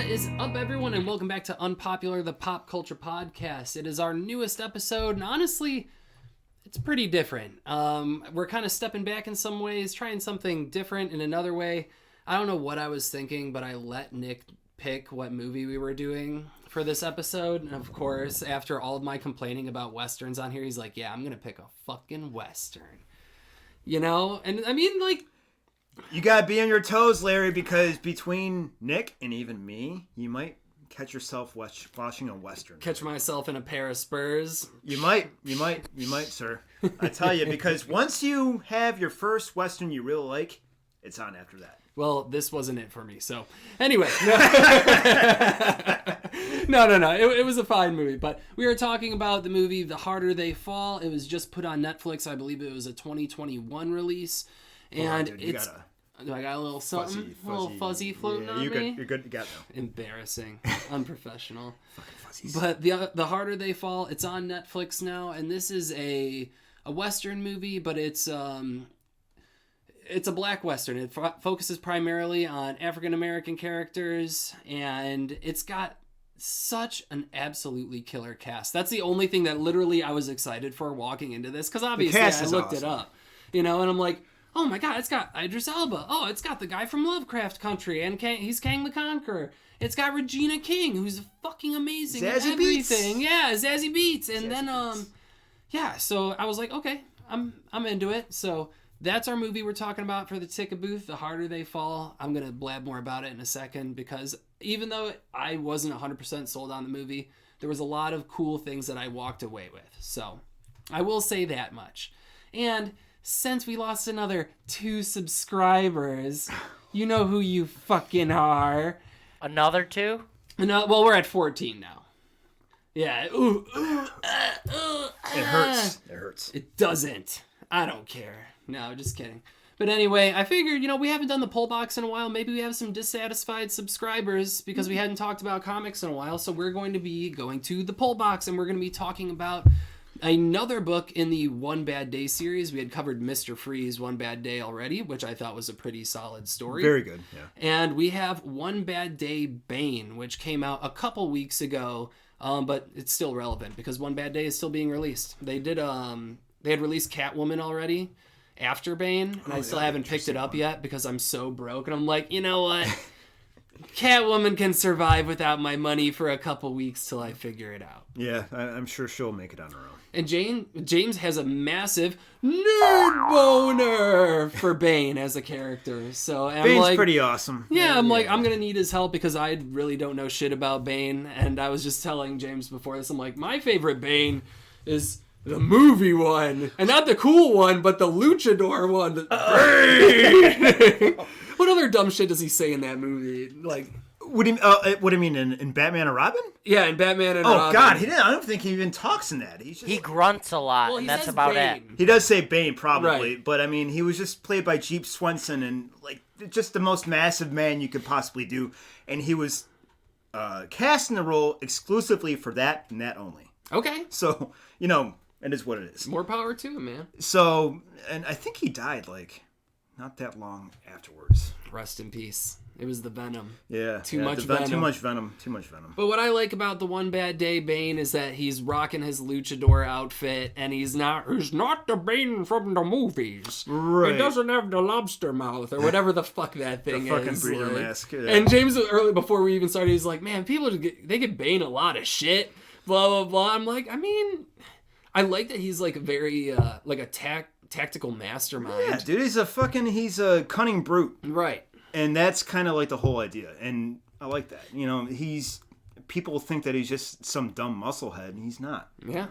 What is up, everyone, and welcome back to Unpopular, the pop culture podcast. It is our newest episode, and honestly, it's pretty different. We're kind of stepping back in some ways, trying something different in another way. I don't know what I was thinking, but I let Nick pick what movie we were doing for this episode. And of course, after all of my complaining about Westerns on here, he's like, yeah, I'm going to pick a fucking Western. You know? And I mean, like... You gotta be on your toes, Larry, because between Nick and even me, you might catch yourself watching a Western. Catch myself in a pair of Spurs. You might, sir. I tell you, because once you have your first Western you really like, it's on after that. Well, this wasn't it for me, so... Anyway. No. It was a fine movie, but we were talking about the movie The Harder They Fall. It was just put on Netflix. I believe it was a 2021 release. And dude, it's... I got a little something, a little fuzzy floating on me. You're good. You got though. Embarrassing, unprofessional. Fucking fuzzies. But the Harder They Fall, it's on Netflix now, and this is a Western movie, but it's a black Western. It focuses primarily on African American characters, and it's got such an absolutely killer cast. That's the only thing that literally I was excited for walking into this, because obviously I looked it up, and I'm like, oh my god, it's got Idris Elba. Oh, it's got the guy from Lovecraft Country, and he's Kang the Conqueror. It's got Regina King, who's fucking amazing at everything. Beats. Yeah, Zazie Beetz. And so I was like, okay, I'm into it. So that's our movie we're talking about for the ticket booth, The Harder They Fall. I'm going to blab more about it in a second, because even though I wasn't 100% sold on the movie, there was a lot of cool things that I walked away with. So I will say that much. And since we lost another 2 subscribers, you know who you fucking are. Another 2? No, well, we're at 14 now. Yeah. It hurts. It hurts. It doesn't. I don't care. No, just kidding. But anyway, I figured, we haven't done the poll box in a while. Maybe we have some dissatisfied subscribers because we hadn't talked about comics in a while. So we're going to be going to the poll box, and we're going to be talking about another book in the One Bad Day series. We had covered Mr. Freeze One Bad Day already, which I thought was a pretty solid story. Very good, yeah. And we have One Bad Day Bane, which came out a couple weeks ago, but it's still relevant because One Bad Day is still being released. They had released Catwoman already after Bane, and I still haven't picked it up yet because I'm so broke, and I'm like, you know what? Catwoman can survive without my money for a couple weeks till I figure it out. Yeah, I'm sure she'll make it on her own. And James has a massive nerd boner for Bane as a character. So Bane's pretty awesome. Yeah, I'm like, I'm going to need his help because I really don't know shit about Bane. And I was just telling James before this, I'm like, my favorite Bane is the movie one. And not the cool one, but the luchador one. Bane! What other dumb shit does he say in that movie? Like... What do you mean in Batman and Robin? Yeah, in Batman and Robin. Oh God, I don't think he even talks in that. He grunts a lot, and that's about Bane. it. He does say Bane probably, right. But I mean, he was just played by Jeep Swenson, and like just the most massive man you could possibly do, and he was cast in the role exclusively for that and that only. Okay. So it is what it is. More power to him, man. So, and I think he died like not that long afterwards. Rest in peace. It was the venom. Yeah. Too much venom. Too much venom. But what I like about the One Bad Day Bane is that he's rocking his luchador outfit, and he's not the Bane from the movies. Right. He doesn't have the lobster mouth, or whatever the fuck that thing the fucking is. breeder mask. Yeah. And James, early before we even started, he's like, man, they get Bane a lot of shit. Blah, blah, blah. I'm like, I mean, I like that he's like very, like a tactical mastermind. Yeah, dude, he's a cunning brute. Right. And that's kind of like the whole idea. And I like that. People think that he's just some dumb musclehead, and he's not. Yeah.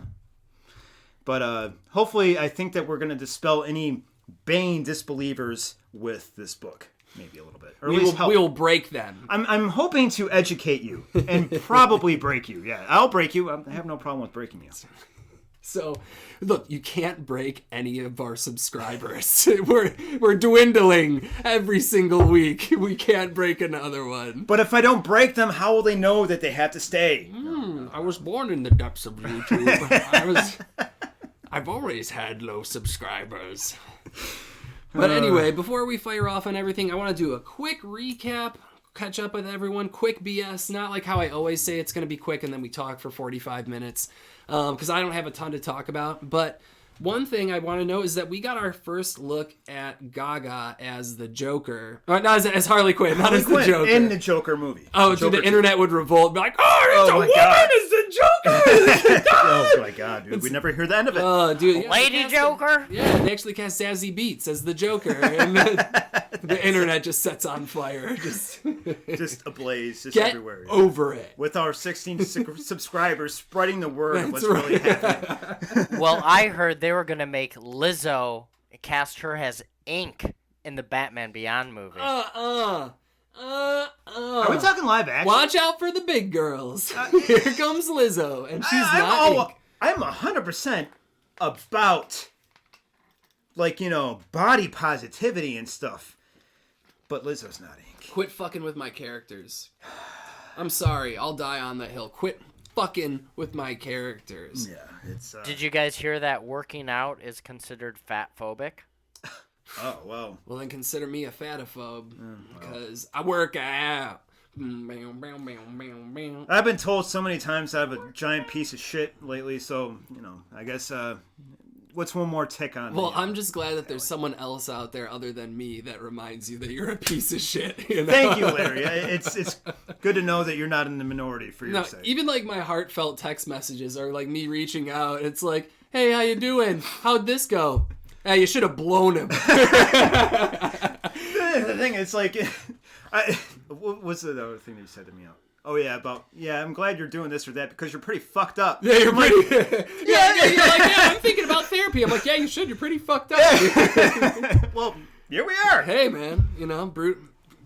But hopefully, I think that we're going to dispel any Bane disbelievers with this book. Maybe a little bit. Or we will break them. I'm hoping to educate you and probably break you. Yeah, I'll break you. I have no problem with breaking you. So, look, you can't break any of our subscribers. We're dwindling every single week. We can't break another one. But if I don't break them, how will they know that they have to stay? I was born in the depths of YouTube. I've always had low subscribers. But anyway, before we fire off on everything, I want to do a quick recap, catch up with everyone. Quick BS, not like how I always say it's going to be quick and then we talk for 45 minutes, because I don't have a ton to talk about. But one thing I want to know is that we got our first look at Gaga as the Joker. Not as Harley Quinn, not as the Joker. In the Joker movie. Oh, dude, the internet would revolt. Be like, it's a woman as the Joker! Oh my god, dude. We never hear the end of it. Oh, dude. Yeah, Lady Joker? Yeah, they actually cast Zazie Beetz as the Joker. And the internet just sets on fire. Just ablaze, just Get everywhere. over it. With our 16 subscribers spreading the word of what's That's really happening. Well, I heard they were going to make Lizzo cast her as Ink in the Batman Beyond movie. Are we talking live action? Watch out for the big girls. Here comes Lizzo, and she's not Ink. I'm 100% about, body positivity and stuff. But Lizzo's not Ink. Quit fucking with my characters. I'm sorry, I'll die on that hill. Quit fucking with my characters. Yeah, it's... Did you guys hear that working out is considered fat-phobic? Oh, well. Well, then consider me a fatophobe, because I work out. I've been told so many times I have a giant piece of shit lately, so, I guess, what's one more tick on Well, me? I'm just glad that there's someone else out there other than me that reminds you that you're a piece of shit. You know? Thank you, Larry. It's good to know that you're not in the minority for your sake. Even my heartfelt text messages are me reaching out. It's like, hey, how you doing? How'd this go? Hey, you should have blown him. The thing is, what's the other thing that you said to me? Oh yeah, I'm glad you're doing this or that because you're pretty fucked up. Yeah, you're pretty. I'm thinking about therapy. I'm like, yeah, you should. You're pretty fucked up. Well, here we are. Hey, man,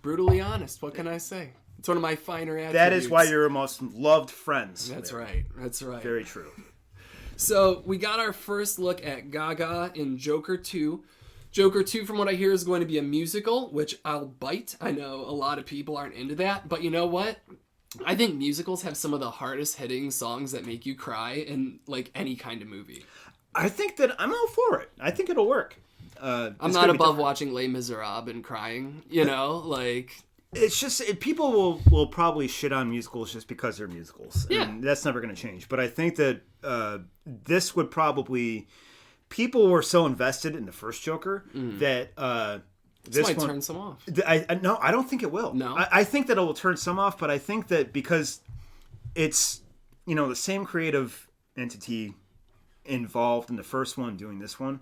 brutally honest. What can I say? It's one of my finer attributes. That is why you're our most loved friends. That's right. That's right. Very true. So we got our first look at Gaga in Joker 2. Joker 2, from what I hear, is going to be a musical, which I'll bite. I know a lot of people aren't into that, but you know what? I think musicals have some of the hardest hitting songs that make you cry in any kind of movie. I think that I'm all for it. I think it'll work. I'm not above watching Les Miserables and crying, It's just people will probably shit on musicals just because they're musicals. Yeah. And that's never going to change. But I think that this would probably... People were so invested in the first Joker that this might turn some off. No, I don't think it will. No? I think that it will turn some off, but I think that because it's the same creative entity involved in the first one doing this one,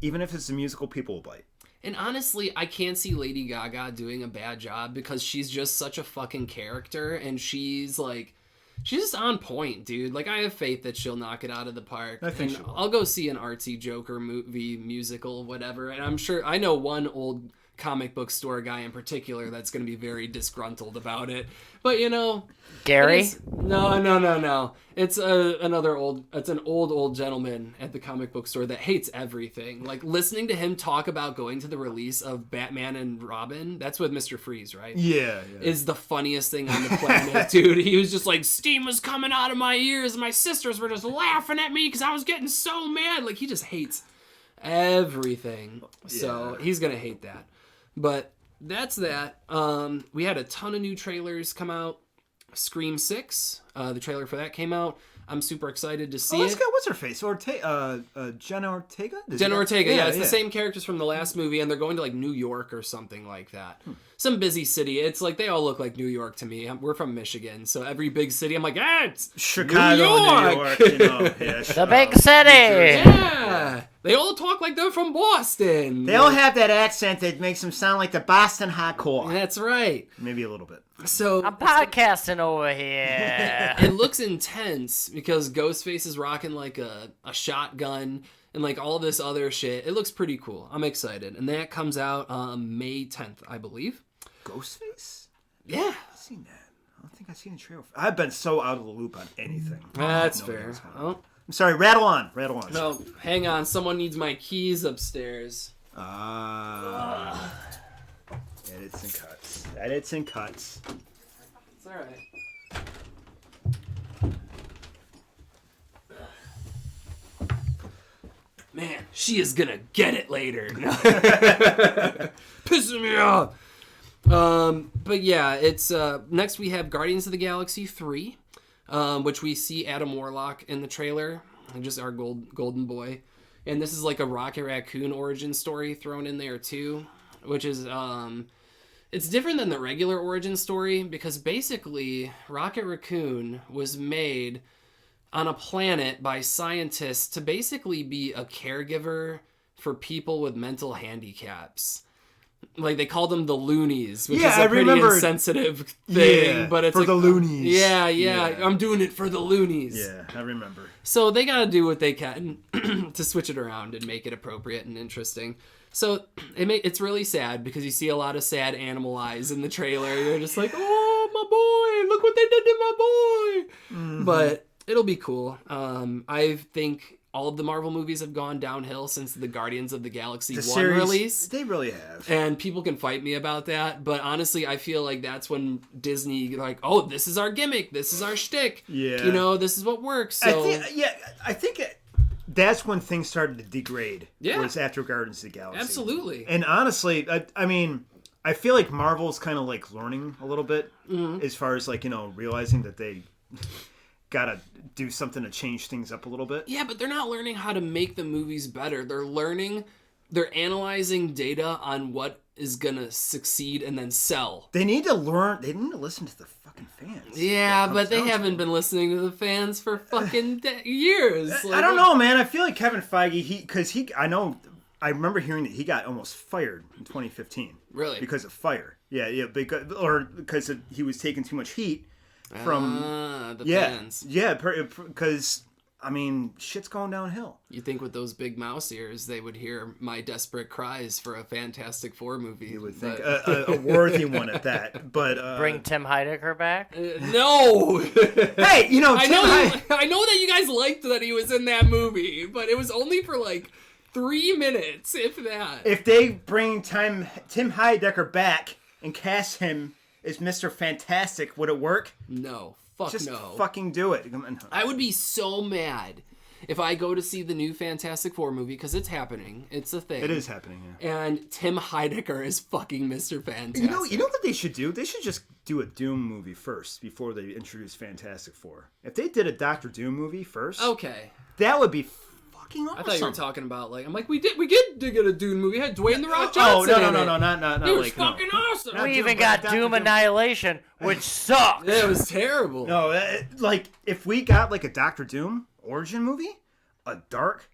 even if it's a musical, people will bite. And honestly, I can't see Lady Gaga doing a bad job because she's just such a fucking character, and she's just on point, dude. I have faith that she'll knock it out of the park. I think she will. I'll go see an artsy Joker movie, musical, whatever. And I'm sure I know one old comic book store guy in particular that's going to be very disgruntled about it. But Gary? No. It's an old gentleman at the comic book store that hates everything. Listening to him talk about going to the release of Batman and Robin, that's with Mr. Freeze, right? Yeah. Is the funniest thing on the planet, dude. He was just steam was coming out of my ears, and my sisters were just laughing at me because I was getting so mad. He just hates everything. So he's gonna hate that. But that's that. We had a ton of new trailers come out. Scream 6, the trailer for that came out. I'm super excited to see it. What's her face? Jenna Ortega? Jenna Ortega, yeah. It's the same characters from the last movie, and they're going to New York or something like that. Some busy city. It's they all look like New York to me. We're from Michigan, so every big city, I'm like, it's Chicago, New York. The big city. Yeah. They all talk like they're from Boston. They all have that accent that makes them sound like the Boston hardcore. That's right. Maybe a little bit. So I'm podcasting over here. It looks intense because Ghostface is rocking a shotgun and all this other shit. It looks pretty cool. I'm excited. And that comes out on May 10th, I believe. Ghostface? Yeah. I've seen that. I don't think I've seen a trailer. I've been so out of the loop on anything. That's fair. Oh. I'm sorry, rattle on. No, hang on. Someone needs my keys upstairs. Edits and cuts. It's alright. Man, she is gonna get it later. Pissing me off. But yeah, it's next we have Guardians of the Galaxy 3, which we see Adam Warlock in the trailer, just our golden boy, and this is like a Rocket Raccoon origin story thrown in there too, which is it's different than the regular origin story because basically Rocket Raccoon was made on a planet by scientists to basically be a caregiver for people with mental handicaps. Like, they called them the loonies, which is a pretty insensitive thing. But it's for the loonies. Yeah, I'm doing it for the loonies. Yeah, I remember. So they gotta do what they can to switch it around and make it appropriate and interesting. So it's really sad because you see a lot of sad animal eyes in the trailer. You're just like, oh, my boy, look what they did to my boy. Mm-hmm. But it'll be cool. I think all of the Marvel movies have gone downhill since the Guardians of the Galaxy 1 release. They really have. And people can fight me about that, but honestly, I feel like that's when Disney, like, oh, this is our gimmick, this is our shtick. Yeah. You know, this is what works. So I think that's when things started to degrade. Yeah. Was after Guardians of the Galaxy. Absolutely. And honestly, I mean, I feel like Marvel's kind of like learning a little bit as far as like, you know, realizing that they gotta do something to change things up a little bit. Yeah, but they're not learning how to make the movies better. They're analyzing data on what is gonna succeed and then sell. They need to learn. They need to listen to the fucking fans. Yeah, but they haven't been listening to the fans for fucking years. I don't know, man. I feel like Kevin Feige, I remember hearing that he got almost fired in 2015. Really? Because of fire. Yeah, because he was taking too much heat from the fans. Yeah, because I mean, shit's going downhill. You think with those big mouse ears, they would hear my desperate cries for a Fantastic Four movie? You would think a worthy one at that. But bring Tim Heidecker back? No. Hey, you know, I know that you guys liked that he was in that movie, but it was only for like 3 minutes, if that. If they bring Tim Heidecker back and cast him as Mr. Fantastic, would it work? No. Just no. fucking do it. I would be so mad if I go to see the new Fantastic Four movie, because it's happening. It's a thing. It is happening, yeah. And Tim Heidecker is fucking Mr. Fantastic. You know what they should do? They should just do a Doom movie first before they introduce Fantastic Four. If they did a Doctor Doom movie first, okay, that would be fucking awesome. I thought you were talking about we get a Doom movie. We had Dwayne the Rock Johnson. Oh no, not. It was fucking awesome. We even got Doom Annihilation, which sucks. It was terrible. No, if we got like a Doctor Doom origin movie, a dark,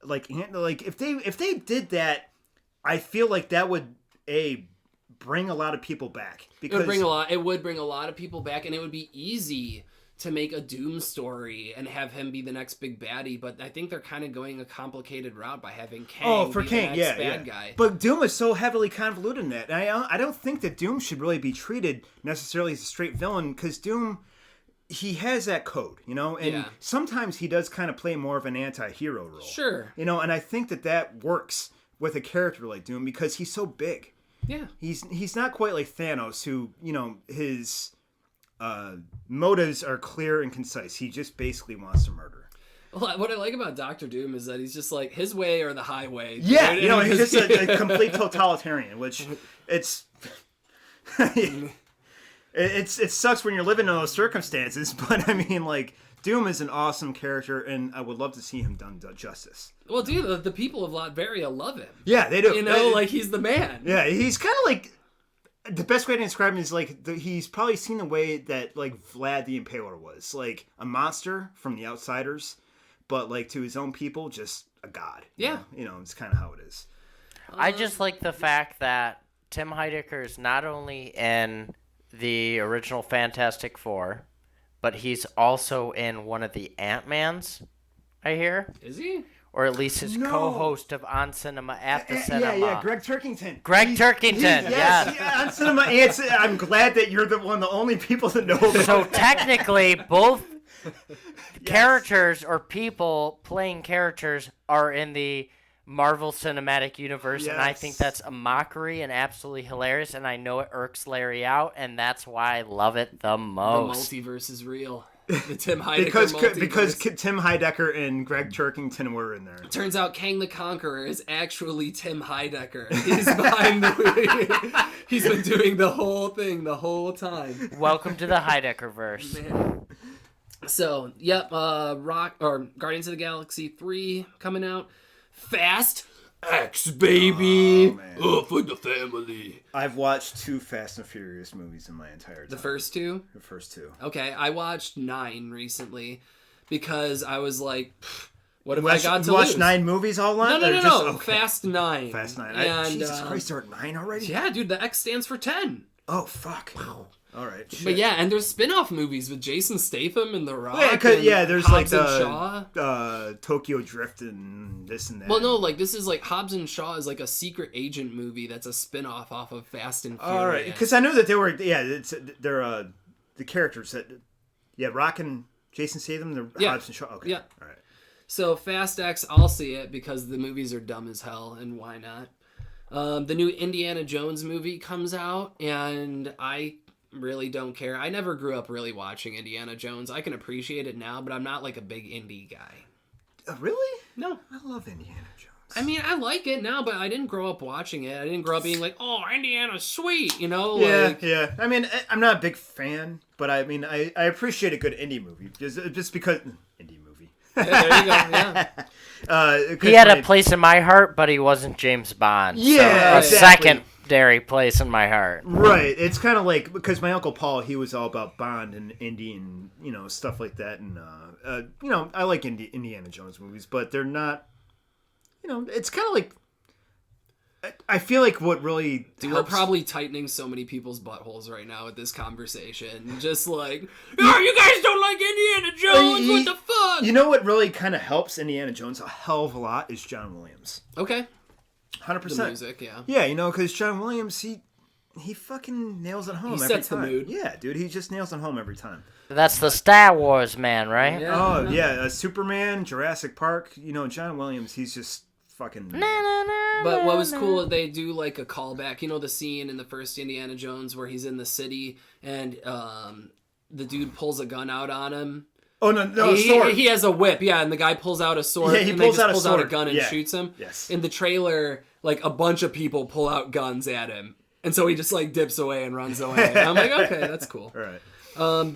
like if they did that, I feel like that would bring a lot of people back. Because it would bring a lot of people back, and it would be easy to make a Doom story and have him be the next big baddie, but I think they're kind of going a complicated route by having Kang be the next bad guy. But Doom is so heavily convoluted in that. And I don't think that Doom should really be treated necessarily as a straight villain, because Doom, he has that code, you know? And sometimes he does kind of play more of an anti-hero role. Sure. You know, and I think that works with a character like Doom because he's so big. Yeah. He's not quite like Thanos, who, you know, his motives are clear and concise. He just basically wants to murder. Well, what I like about Doctor Doom is that he's just like his way or the highway. Yeah, you know, he's just a complete totalitarian, which it sucks when you're living in those circumstances, but I mean, like, Doom is an awesome character, and I would love to see him done justice. Well, dude, the people of Latveria love him. Yeah, they do. You know, like, he's the man. Yeah, he's kind of like, the best way to describe him is like he's probably seen the way that like Vlad the Impaler was, like a monster from the outsiders, but like to his own people, just a god. Yeah, you know, it's kind of how it is. I just like the fact that Tim Heidecker is not only in the original Fantastic Four, but he's also in one of the Ant-Mans. I hear. Is he? Or at least his co-host of On Cinema at the Cinema. Yeah, Greg Turkington. Yes. Yeah, On Cinema. I'm glad that you're the only people that know about So technically, both characters or people playing characters are in the Marvel Cinematic Universe, and I think that's a mockery and absolutely hilarious, and I know it irks Larry out, and that's why I love it the most. The multiverse is real. The Tim Heidecker because multiverse. Tim Heidecker and Greg Turkington were in there. Turns out Kang the Conqueror is actually Tim Heidecker. He's behind the He's been doing the whole thing the whole time. Welcome to the Heidecker verse. Man. So, yep, Guardians of the Galaxy 3 coming out. Fast X, baby. For the family. I've watched 2 Fast and Furious movies in my entire time. The first 2? The first 2. Okay, I watched 9 recently because I was like, what have I got to lose? You watched 9 movies all along? No. Okay. Fast 9. Fast 9. And, Jesus Christ, they're at 9 already? Yeah, dude, the X stands for 10. Oh, fuck. Wow. All right. Shit. But yeah, and there's spin-off movies with Jason Statham and The Rock. Yeah, there's Hobbs like and Shaw. Tokyo Drift and this and that. Well, no, like this is like Hobbs and Shaw is like a secret agent movie that's a spin-off off of Fast and Furious. All right, because I know that they were. Yeah, they're the characters that. Yeah, Rock and Jason Statham. The Hobbs and Shaw. Okay. Yeah. All right. So Fast X, I'll see it because the movies are dumb as hell, and why not? The new Indiana Jones movie comes out, and I really don't care. I never grew up really watching Indiana Jones. I can appreciate it now, but I'm not like a big indie guy. Really? No. I love Indiana Jones. I mean, I like it now, but I didn't grow up watching it. I didn't grow up being like, oh, Indiana's sweet, you know? Yeah. I mean, I'm not a big fan, but I mean, I appreciate a good indie movie. Just because... Indie movie. Yeah, there you go, yeah. He had a place in my heart, but he wasn't James Bond. Yeah, so a secondary place in my heart. Right. It's kind of like, because my Uncle Paul, he was all about Bond and indie and, stuff like that. And, I like Indiana Jones movies, but they're not, it's kind of like, I feel like what really Dude, helps... we're probably tightening so many people's buttholes right now with this conversation. Just like, oh, you guys don't like Indiana Jones? What the fuck? You know what really kind of helps Indiana Jones a hell of a lot is John Williams. Okay. 100%. The music, yeah. Yeah, because John Williams, he fucking nails it home every time. He sets the mood. Yeah, dude, he just nails it home every time. That's the Star Wars man, right? Yeah. Oh, yeah, Superman, Jurassic Park, John Williams, he's just fucking... But what was cool, they do like a callback. You know the scene in the first Indiana Jones where he's in the city and the dude pulls a gun out on him? Oh, no, sword. He has a whip, yeah, and the guy pulls out a sword. Yeah, he and pulls they out a pulls sword. out a gun and shoots him. Yes. In the trailer, like, a bunch of people pull out guns at him. And so he just, like, dips away and runs away. And I'm like, okay, that's cool. All right.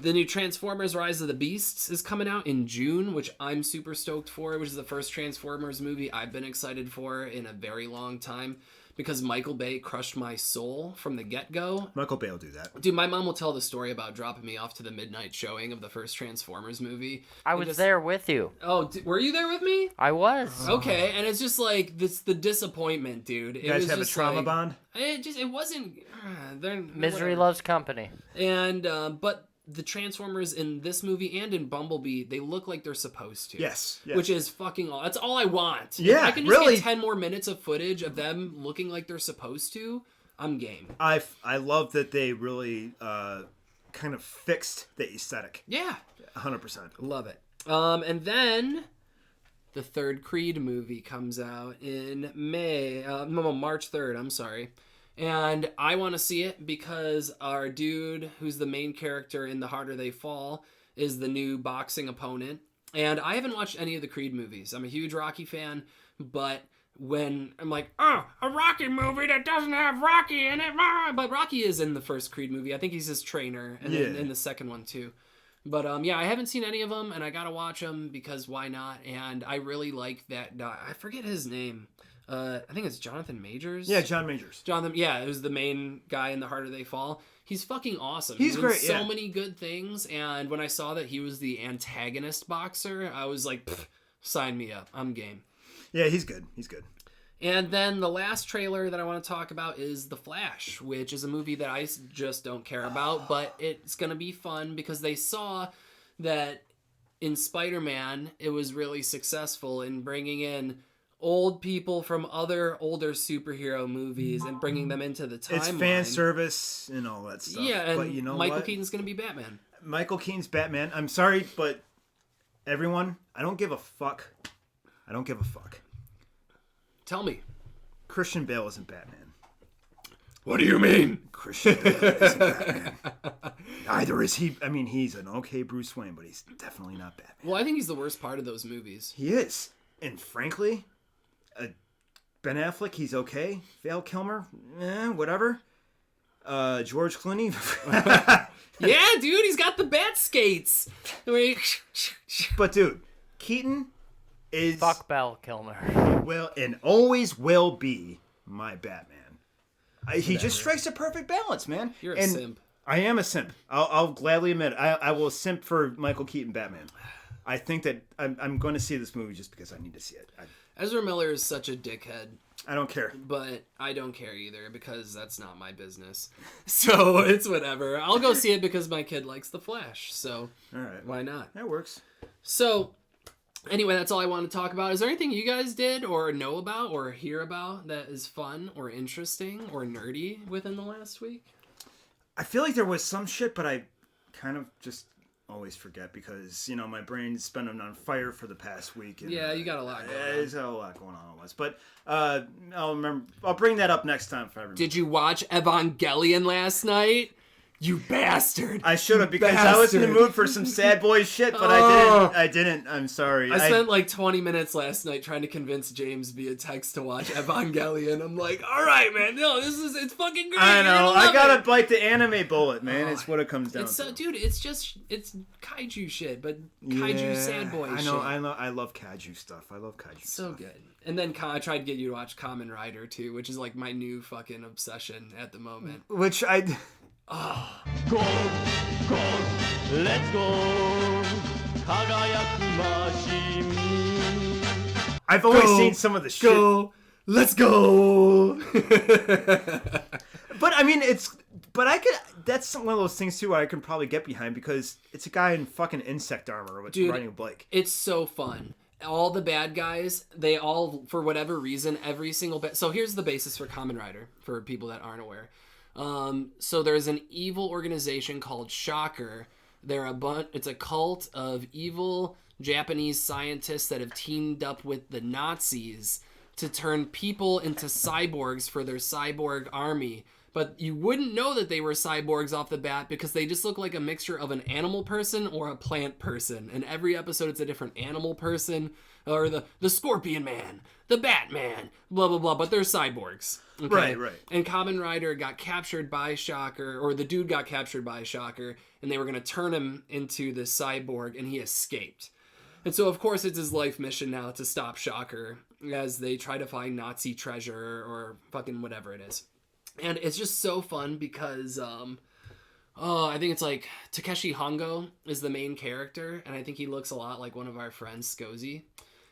The new Transformers Rise of the Beasts is coming out in June, which I'm super stoked for, which is the first Transformers movie I've been excited for in a very long time because Michael Bay crushed my soul from the get-go. Michael Bay will do that. Dude, my mom will tell the story about dropping me off to the midnight showing of the first Transformers movie. I was there with you. Oh, were you there with me? I was. Okay, and it's just like the disappointment, dude. You guys have a trauma bond? It wasn't. Misery whatever. loves company. And but the Transformers in this movie and in Bumblebee, they look like they're supposed to. Yes. Which is fucking all. That's all I want. Yeah, if I can just really. get 10 more minutes of footage of them looking like they're supposed to, I'm game. I love that they really kind of fixed the aesthetic. Yeah. 100%. Love it. And then the third Creed movie comes out in March 3rd, I'm sorry. And I want to see it because our dude, who's the main character in The Harder They Fall, is the new boxing opponent. And I haven't watched any of the Creed movies. I'm a huge Rocky fan, but when I'm like, oh, a Rocky movie that doesn't have Rocky in it. But Rocky is in the first Creed movie. I think he's his trainer, and then in the second one too. But yeah, I haven't seen any of them, and I gotta watch them because why not? And I really like that. I forget his name. I think it's Jonathan Majors. Yeah, John Majors. Jonathan, yeah, who's the main guy in The Harder They Fall. He's fucking awesome. He's great. So many good things. And when I saw that he was the antagonist boxer, I was like, sign me up. I'm game. Yeah, he's good. He's good. And then the last trailer that I want to talk about is The Flash, which is a movie that I just don't care about, but it's going to be fun because they saw that in Spider-Man, it was really successful in bringing in old people from other older superhero movies and bringing them into the timeline. It's fan service and all that stuff. Yeah, and but you know Michael what? Keaton's going to be Batman. Michael Keaton's Batman. I'm sorry, but everyone, I don't give a fuck. I don't give a fuck. Tell me. Christian Bale isn't Batman. What do you mean? Christian Bale isn't Batman. Neither is he. I mean, he's an okay Bruce Wayne, but he's definitely not Batman. Well, I think he's the worst part of those movies. He is. And frankly, Ben Affleck, he's okay. Val Kilmer, whatever. George Clooney. Yeah, dude, he's got the bat skates. But dude, Keaton is Fuck Val Kilmer. will and always will be my Batman. He just strikes a perfect balance, man. You're a simp. I am a simp. I'll gladly admit it. I will simp for Michael Keaton Batman. I think that I'm going to see this movie just because I need to see it. Ezra Miller is such a dickhead. I don't care. But I don't care either because that's not my business. So it's whatever. I'll go see it because my kid likes The Flash. So All right. why not? That works. So anyway, that's all I want to talk about. Is there anything you guys did or know about or hear about that is fun or interesting or nerdy within the last week? I feel like there was some shit, but I kind of just always forget because, my brain's been on fire for the past week. And, Yeah, you got a lot going on. There's a lot going on always. But I'll bring that up next time for everyone. Did you watch Evangelion last night? You bastard. I should have because I was in the mood for some sad boy shit, but I didn't. I'm sorry. I spent like 20 minutes last night trying to convince James via text to watch Evangelion. I'm like, all right, man, no, it's fucking great. I know. I gotta gotta bite the anime bullet, man. It's what it comes down to. Dude, it's kaiju shit, but kaiju sad boy shit. I know. I love kaiju stuff. I love kaiju So stuff. good. And then I tried to get you to watch Kamen Rider too, which is like my new fucking obsession at the moment. Which I... Go, let's go. 輝くマシン I've only seen some of the shit. Let's go. But I mean, that's one of those things too where I can probably get behind because it's a guy in fucking insect armor with riding a bike. It's so fun. All the bad guys, they all, for whatever reason, every single... So here's the basis for Kamen Rider, for people that aren't aware. So there's an evil organization called Shocker. It's a cult of evil Japanese scientists that have teamed up with the Nazis to turn people into cyborgs for their cyborg army. But you wouldn't know that they were cyborgs off the bat because they just look like a mixture of an animal person or a plant person. And every episode it's a different animal person, or the Scorpion Man, the Batman, blah, blah, blah, but they're cyborgs. Okay? Right. And Kamen Rider got captured by Shocker, or the dude got captured by Shocker, and they were going to turn him into the cyborg, and he escaped. And so, of course, it's his life mission now to stop Shocker as they try to find Nazi treasure or fucking whatever it is. And it's just so fun because, I think it's like Takeshi Hongo is the main character, and I think he looks a lot like one of our friends, Skozy.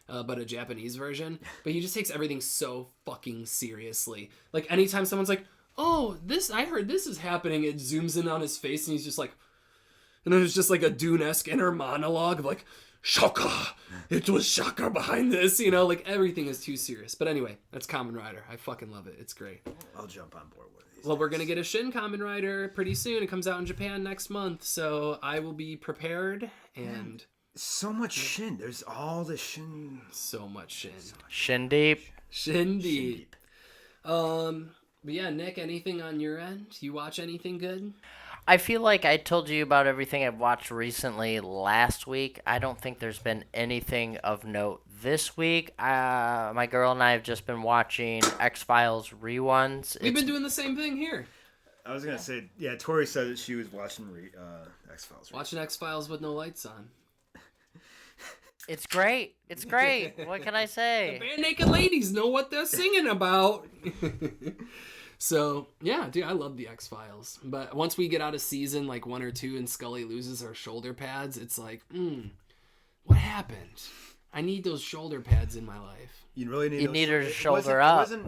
But a Japanese version. But he just takes everything so fucking seriously. Like, anytime someone's like, oh, I heard this is happening, it zooms in on his face, and he's just like... And there's just like a Dune-esque inner monologue of like, Shocker! It was Shocker behind this, like everything is too serious. But anyway, that's Kamen Rider. I fucking love it. It's great. I'll jump on board with these. Well, we're going to get a Shin Kamen Rider pretty soon. It comes out in Japan next month, so I will be prepared and... So much Shin. There's all the Shin. So much Shin. Shin deep. Shin deep. But yeah, Nick, anything on your end? You watch anything good? I feel like I told you about everything I've watched recently last week. I don't think there's been anything of note this week. My girl and I have just been watching X-Files reruns. We've been doing the same thing here. I was going to say, yeah, Tori said that she was watching X-Files. Watching X-Files with no lights on. It's great. It's great. What can I say? The bare naked ladies know what they're singing about. So, yeah, dude, I love the X-Files. But once we get out of season, like 1 or 2, and Scully loses her shoulder pads, it's like, what happened? I need those shoulder pads in my life. You really need. You need her to shoulder up. Wasn't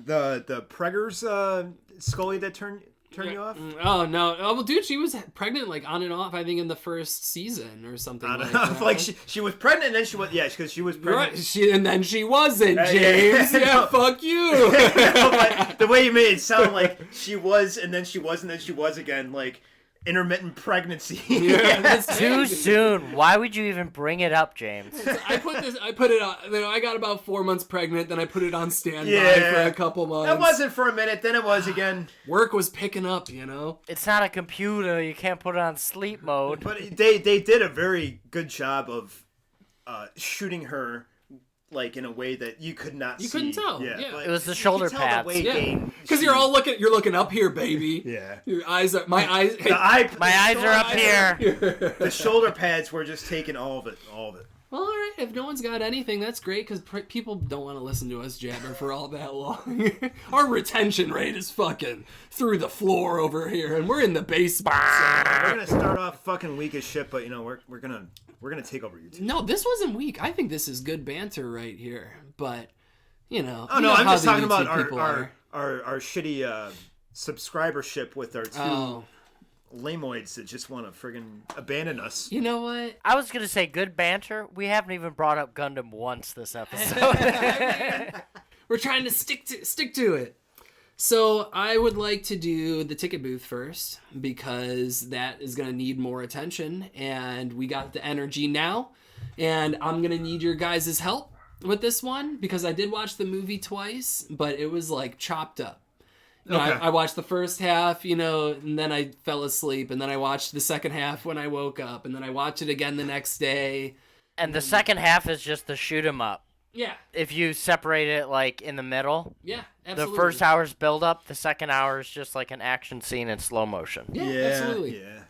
the Preggers Scully that turned you off? Oh no! Oh well, dude, she was pregnant like on and off. I think in the first season or something like that. Like she was pregnant, and then she was because she was pregnant. Right. And then she wasn't, James. Yeah, fuck you. But the way you made it sound like she was, and then she was, and then she was again. Like intermittent pregnancy. Yeah, that's Too soon. Why would you even bring it up, James? I put it on. I got about 4 months pregnant, then I put it on standby Yeah. for a couple months. That wasn't for a minute, then it was again. Work was picking up, It's not a computer. You can't put it on sleep mode. But they did a very good job of shooting her like in a way that you could not see. You couldn't tell. Yeah. Yeah. Like, It was the you could shoulder tell the pads. way Yeah. Bane- Because you're looking up here, baby. Yeah. Your eyes are my eyes. My eyes are up here. The shoulder pads were just taking all of it. Well, all right. If no one's got anything, that's great because people don't want to listen to us jabber for all that long. Our retention rate is fucking through the floor over here, and we're in the basement. So. We're gonna start off fucking weak as shit, but we're gonna take over YouTube. No, this wasn't weak. I think this is good banter right here. But Oh you no, know I'm how just the talking about YouTube people are. our shitty subscribership with our two Oh, lamoids that just want to friggin' abandon us. you know what? I was going to say good banter. We haven't even brought up Gundam once this episode. We're trying to stick to it. So I would like to do the ticket booth first because that is going to need more attention, and we got the energy now, and I'm going to need your guys' help with this one because I did watch the movie twice, but it was like chopped up. You know, Okay. I watched the first half, and then I fell asleep, and then I watched the second half when I woke up, and then I watched it again the next day. And the second half is just the shoot 'em up. Yeah, If you separate it like in the middle, yeah, the absolutely. first hour's build up, the second hour is just like an action scene in slow motion. Yeah, absolutely. Yeah.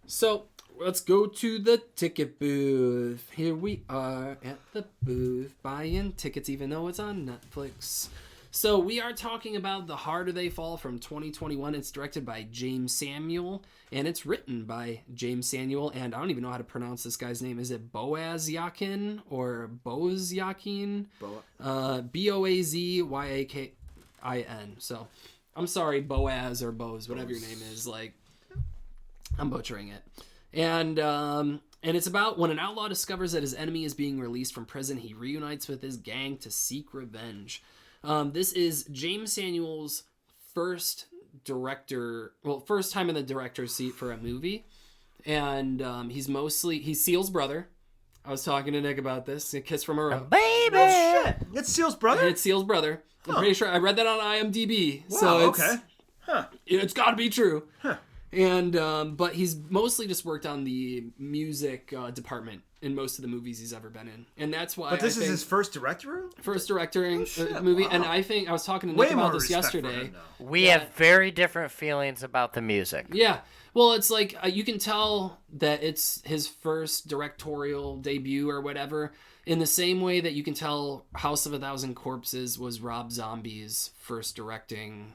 So let's go to the ticket booth. Here we are at the booth buying tickets, even though it's on Netflix. So we are talking about The Harder They Fall from 2021. It's directed by James Samuel, and it's written by James Samuel. And I don't even know how to pronounce this guy's name. Is it Boaz Yakin or Boaz Yakin? Boazyakin. So I'm sorry, Boaz or Boaz, whatever your name is. Like, I'm butchering it. And it's about when an outlaw discovers that his enemy is being released from prison, he reunites with his gang to seek revenge. This is James Samuel's first time in the director's seat for a movie. And he's Seal's brother. I was talking to Nick about this. A Kiss from a Rose. Baby! Oh shit! It's Seal's brother. It's Seal's brother. I'm pretty sure I read that on IMDb. Wow, so it's, okay. Huh. It's got to be true. Huh. And but he's mostly just worked on the music department in most of the movies he's ever been in, and that's why. But this is his first directorial movie, wow. and I think I was talking to Way Nick more about this respect for yesterday. him now. We have very different feelings about the music. Yeah, well, it's like you can tell that it's his first directorial debut or whatever. In the same way that you can tell House of a Thousand Corpses was Rob Zombie's first directing,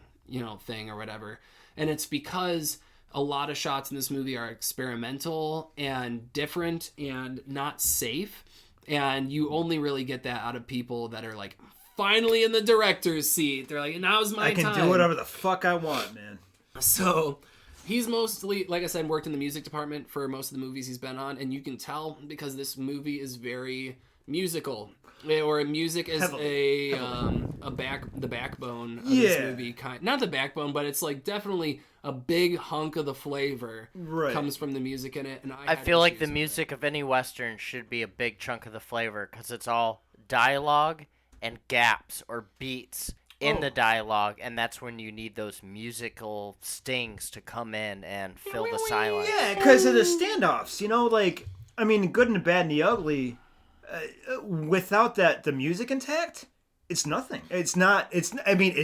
thing or whatever, and it's because a lot of shots in this movie are experimental and different and not safe. And you only really get that out of people that are like finally in the director's seat. They're like, now's my time. I can do whatever the fuck I want, man. So he's mostly, like I said, worked in the music department for most of the movies he's been on. And you can tell because this movie is very musical. Or music is the backbone of this movie. Not the backbone, but it's like definitely a big hunk of the flavor comes from the music in it. And I feel like the music of any Western should be a big chunk of the flavor because it's all dialogue and gaps or beats in the dialogue, and that's when you need those musical stings to come in and fill the silence. Yeah, because of the standoffs, Good and the Bad and the Ugly. Without the music intact, it's nothing. It's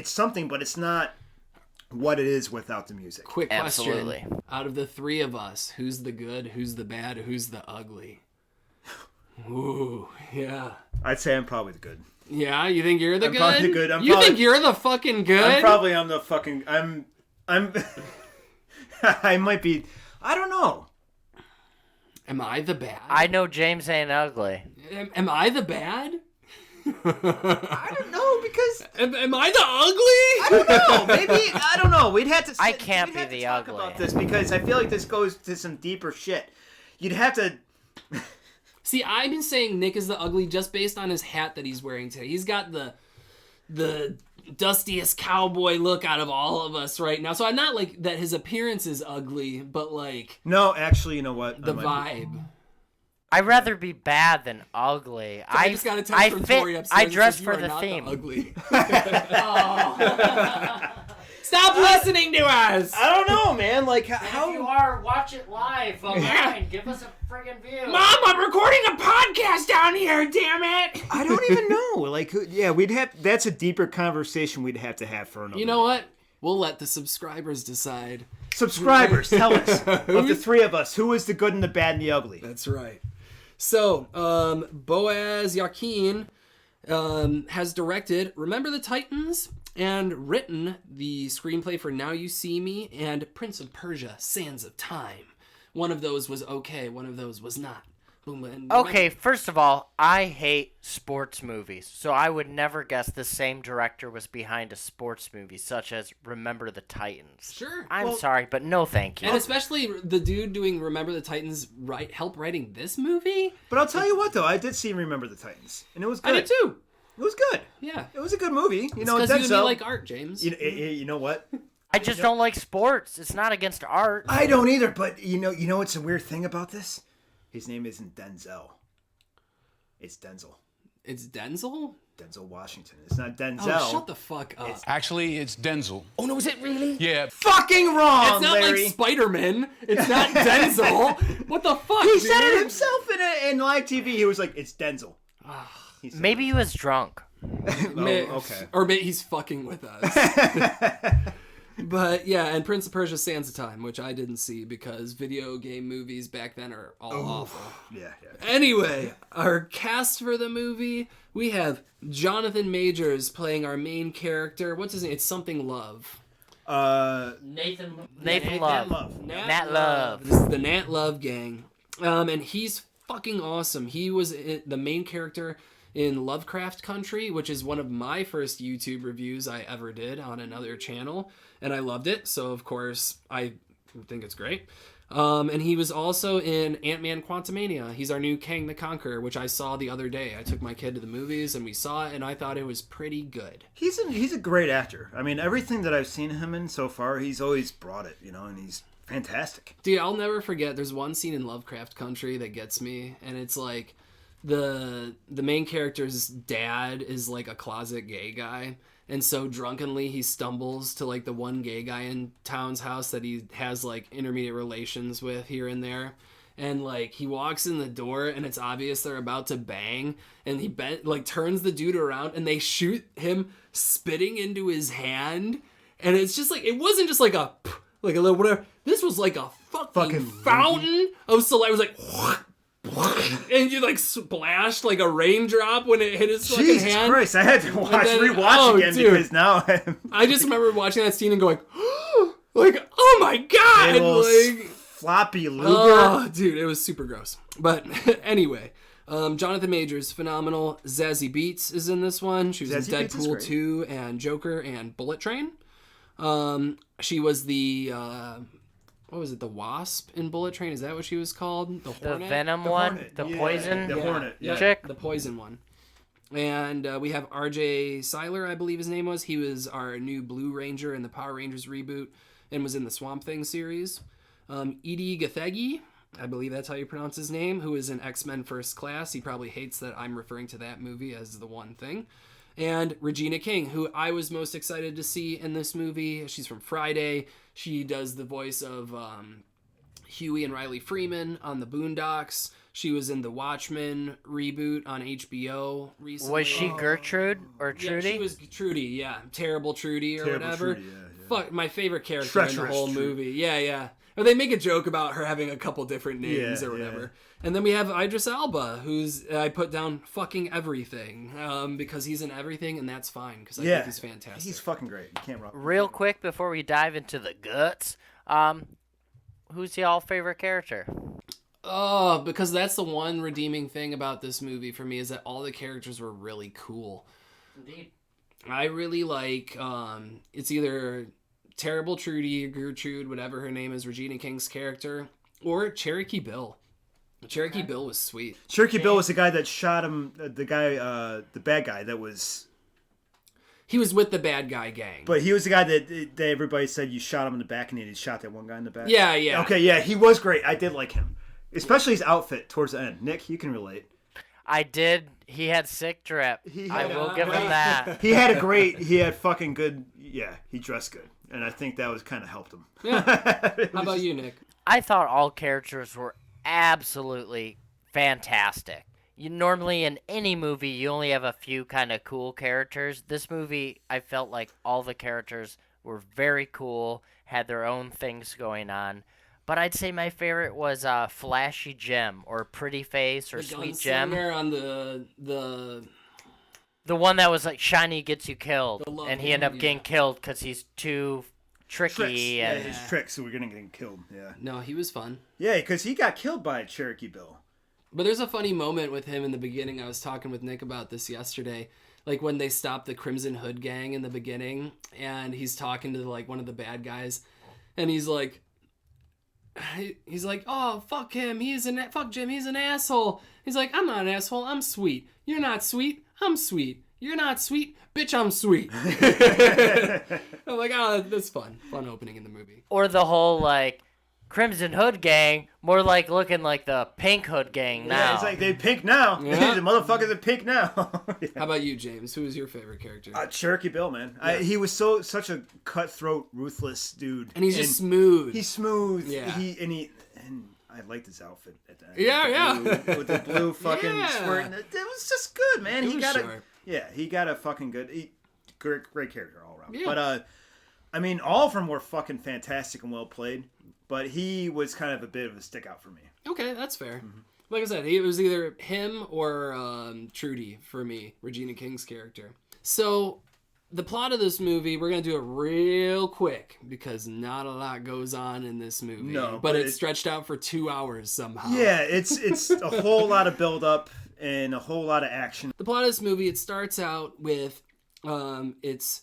something, but it's not what it is without the music. Quick question. Absolutely. Out of the three of us, who's the good, who's the bad, who's the ugly? Ooh, yeah. I'd say I'm probably the good. Yeah, you think you're the I'm good? probably the good. Think you're the fucking good? I'm the fucking... I'm... I might be... I don't know. Am I the bad? I know James ain't ugly. Am I the bad? I don't know, because... Am I the ugly? I don't know. Maybe... I don't know. We'd have to... I can't be we'd have the to talk ugly. about this, because I feel like this goes to some deeper shit. You'd have to... See, I've been saying Nick is the ugly just based on his hat that he's wearing today. He's got the dustiest cowboy look out of all of us right now. So I'm not like that his appearance is ugly, but like No, actually, you know what? the vibe. I'd rather be bad than ugly. I just got a text from Tori upstairs. I that dress says, for "You are the not theme. ugly. Oh. Stop listening to us. I don't know, man. Like If you are, watch it live online. Give us a friggin' view. Mom, I'm recording a podcast down here. Damn it. I don't even know. Like, yeah, that's a deeper conversation we'd have to have for another. You know what? We'll let the subscribers decide. Subscribers, tell us. Of the three of us, who is the good and the bad and the ugly? That's right. So, Boaz Yakin has directed Remember the Titans and written the screenplay for Now You See Me and Prince of Persia, Sands of Time. One of those was okay, one of those was not. Okay, first of all, I hate sports movies, so I would never guess the same director was behind a sports movie, such as Remember the Titans. Sure. I'm sorry, but no thank you. And especially the dude doing Remember the Titans help writing this movie? But I'll tell you what, though, I did see Remember the Titans, and it was good. I did too. It was good. Yeah. It was a good movie. You know, Because you and me Denzel. like art, James. You know what? I just don't like sports. It's not against art. I don't either. But you know what's a weird thing about this? His name isn't Denzel. It's Denzel. It's Denzel? Denzel Washington. It's not Denzel. Oh, shut the fuck up. Actually, it's Denzel. Oh, no, is it really? Yeah. Fucking wrong, It's not Larry. like Spider-Man. It's not Denzel. What the fuck, He dude? said it himself in live TV. He was like, "It's Denzel." He said Maybe he was drunk. okay. Or maybe he's fucking with us. But yeah, and Prince of Persia Sands of Time, which I didn't see because video game movies back then are all awful. Yeah. Anyway, our cast for the movie, we have Jonathan Majors playing our main character. What's his name? It's something Love. Nathan Love. Nat Love. This is the Nat Love gang. And he's fucking awesome. He was the main character in Lovecraft Country, which is one of my first YouTube reviews I ever did on another channel. And I loved it. So, of course, I think it's great. And he was also in Ant-Man Quantumania. He's our new Kang the Conqueror, which I saw the other day. I took my kid to the movies and we saw it, and I thought it was pretty good. He's a great actor. I mean, everything that I've seen him in so far, he's always brought it, and he's fantastic. Dude, I'll never forget. There's one scene in Lovecraft Country that gets me, and it's like the main character's dad is like a closet gay guy. And so drunkenly he stumbles to like the one gay guy in town's house that he has like intermediate relations with here and there. And like he walks in the door and it's obvious they're about to bang, and he turns the dude around and they shoot him spitting into his hand. And it's just like, it wasn't just like a little whatever. This was like a fucking fountain of saliva. It was like and you like splashed like a raindrop when it hit his fucking Jesus hand. Christ, I had to rewatch again dude. because now I just remember watching that scene and going, like, oh my god, like floppy Luger. Oh, dude, it was super gross. But anyway, Jonathan Majors, phenomenal. Zazie Beetz is in this one. She was Zazie in Beetz is Deadpool great. 2 and Joker and Bullet Train. She was the what was it? The Wasp in Bullet Train? Is that what she was called? The The Hornet? Venom The one? Hornet. The Yeah, poison? the Hornet. Yeah. Chick? The poison one. And we have R.J. Seiler, I believe his name was. He was our new Blue Ranger in the Power Rangers reboot and was in the Swamp Thing series. Edie Gathegi, I believe that's how you pronounce his name, who is in X-Men First Class. He probably hates that I'm referring to that movie as the one thing. And Regina King, who I was most excited to see in this movie. She's from Friday. She does the voice of Huey and Riley Freeman on the Boondocks. She was in the Watchmen reboot on HBO recently. Was she Gertrude or Yeah, Trudy? she was Trudy, yeah. Terrible Trudy or Terrible whatever. Trudy, yeah. Fuck, my favorite character in the Treacherous whole Trudy. movie. Yeah. Or they make a joke about her having a couple different names Yeah, or whatever. yeah. And then we have Idris Elba, who's I put down fucking everything because he's in everything, and that's fine because I think he's fantastic. He's fucking great. You can't rock. Real quick before we dive into the guts, who's y'all favorite character? Oh, because that's the one redeeming thing about this movie for me is that all the characters were really cool. Indeed. I really like, it's either Terrible Trudy, Gertrude, whatever her name is, Regina King's character, or Cherokee Bill. Cherokee Bill was sweet. Cherokee Bill was the guy that shot him. The bad guy that was. He was with the bad guy gang. But he was the guy that everybody said you shot him in the back and he shot that one guy in the back. Yeah. Okay, yeah, he was great. I did like him. Especially his outfit towards the end. Nick, you can relate. I did. He had sick drip. I will give him that. He had fucking good, yeah, he dressed good. And I think that was kind of helped him. Yeah. How about you, Nick? I thought all characters were absolutely fantastic. You normally in any movie you only have a few kind of cool characters. This movie, I felt like all the characters were very cool, had their own things going on. But I'd say my favorite was Flashy Gem or Pretty Face or Sweet Gem. On the one that was like shiny gets you killed, and he ended up yeah. getting killed because he's too tricky. Tricks. Yeah, And his tricks, so we're going to get him killed. Yeah. No, he was fun. Yeah, because he got killed by Cherokee Bill. But there's a funny moment with him in the beginning. I was talking with Nick about this yesterday. Like when they stopped the Crimson Hood gang in the beginning, and he's talking to like one of the bad guys, and he's like, oh, fuck him. Fuck Jim. He's an asshole. He's like, I'm not an asshole. I'm sweet. You're not sweet. I'm sweet. You're not sweet. Bitch, I'm sweet. I'm like, oh, that's fun. Fun opening in the movie. or the whole like Crimson Hood gang, more like looking like the Pink Hood gang now. Yeah, it's like they pink now. Yeah. The motherfuckers are pink now. Yeah. How about you, James? Who was your favorite character? Cherokee Bill, man. Yeah. He was such a cutthroat, ruthless dude. And he's just smooth. He's smooth. Yeah. And I liked his outfit at the end. Yeah, With the blue fucking Yeah. squirt. It was just good, man. It He was got sharp. he got a fucking great character all around. Yeah. But I mean, all of them were fucking fantastic and well played. But he was kind of a bit of a stick out for me. Okay, that's fair. Like I said, it was either him or Trudy for me, Regina King's character. So, the plot of this movie, we're going to do it real quick because not a lot goes on in this movie. No, but but it's stretched out for 2 hours somehow. Yeah, it's a whole lot of build up and a whole lot of action. The plot of this movie, it starts out with it's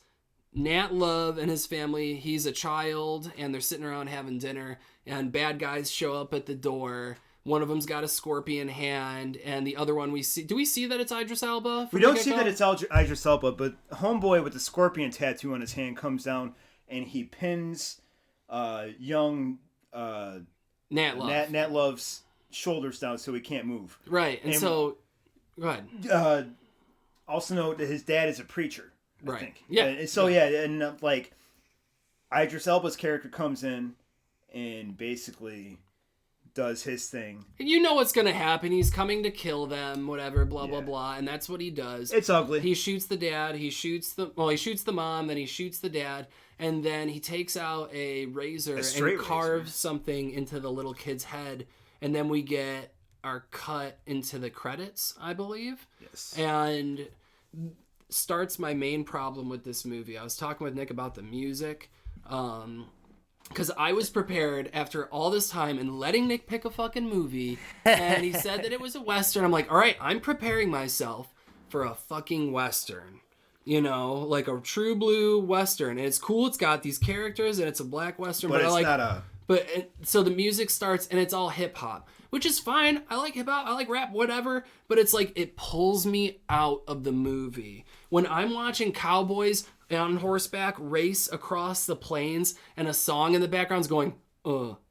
Nat Love and his family. He's a child, and they're sitting around having dinner, and bad guys show up at the door. One of them's got a scorpion hand, and the other one we see... Do we see that it's Idris Elba? We don't see that it's Idris Elba, but Homeboy with the scorpion tattoo on his hand comes down, and he pins young Nat Love. Nat Love's shoulders down so he can't move. Right, and so... Go ahead. Also note that his dad is a preacher. I think. Yeah. And so like Idris Elba's character comes in and basically does his thing. And you know what's going to happen. He's coming to kill them, whatever, blah, blah, blah. And that's what he does. It's ugly. He shoots the dad. He shoots the mom. Then he shoots the dad. And then he takes out a razor and carves something into the little kid's head. And then we get our cut into the credits, I believe. Yes. And starts my main problem with this movie. I was talking with Nick about the music. Because I was prepared after all this time and letting Nick pick a fucking movie, and he said that it was a Western. I'm like, all right, I'm preparing myself for a fucking Western. You know, like a true blue Western. And it's cool, it's got these characters, and it's a black Western. But it's I like, not a... So the music starts, and it's all hip-hop, which is fine. I like hip-hop, I like rap, whatever. But it's like, it pulls me out of the movie. When I'm watching cowboys on horseback race across the plains and a song in the background's going,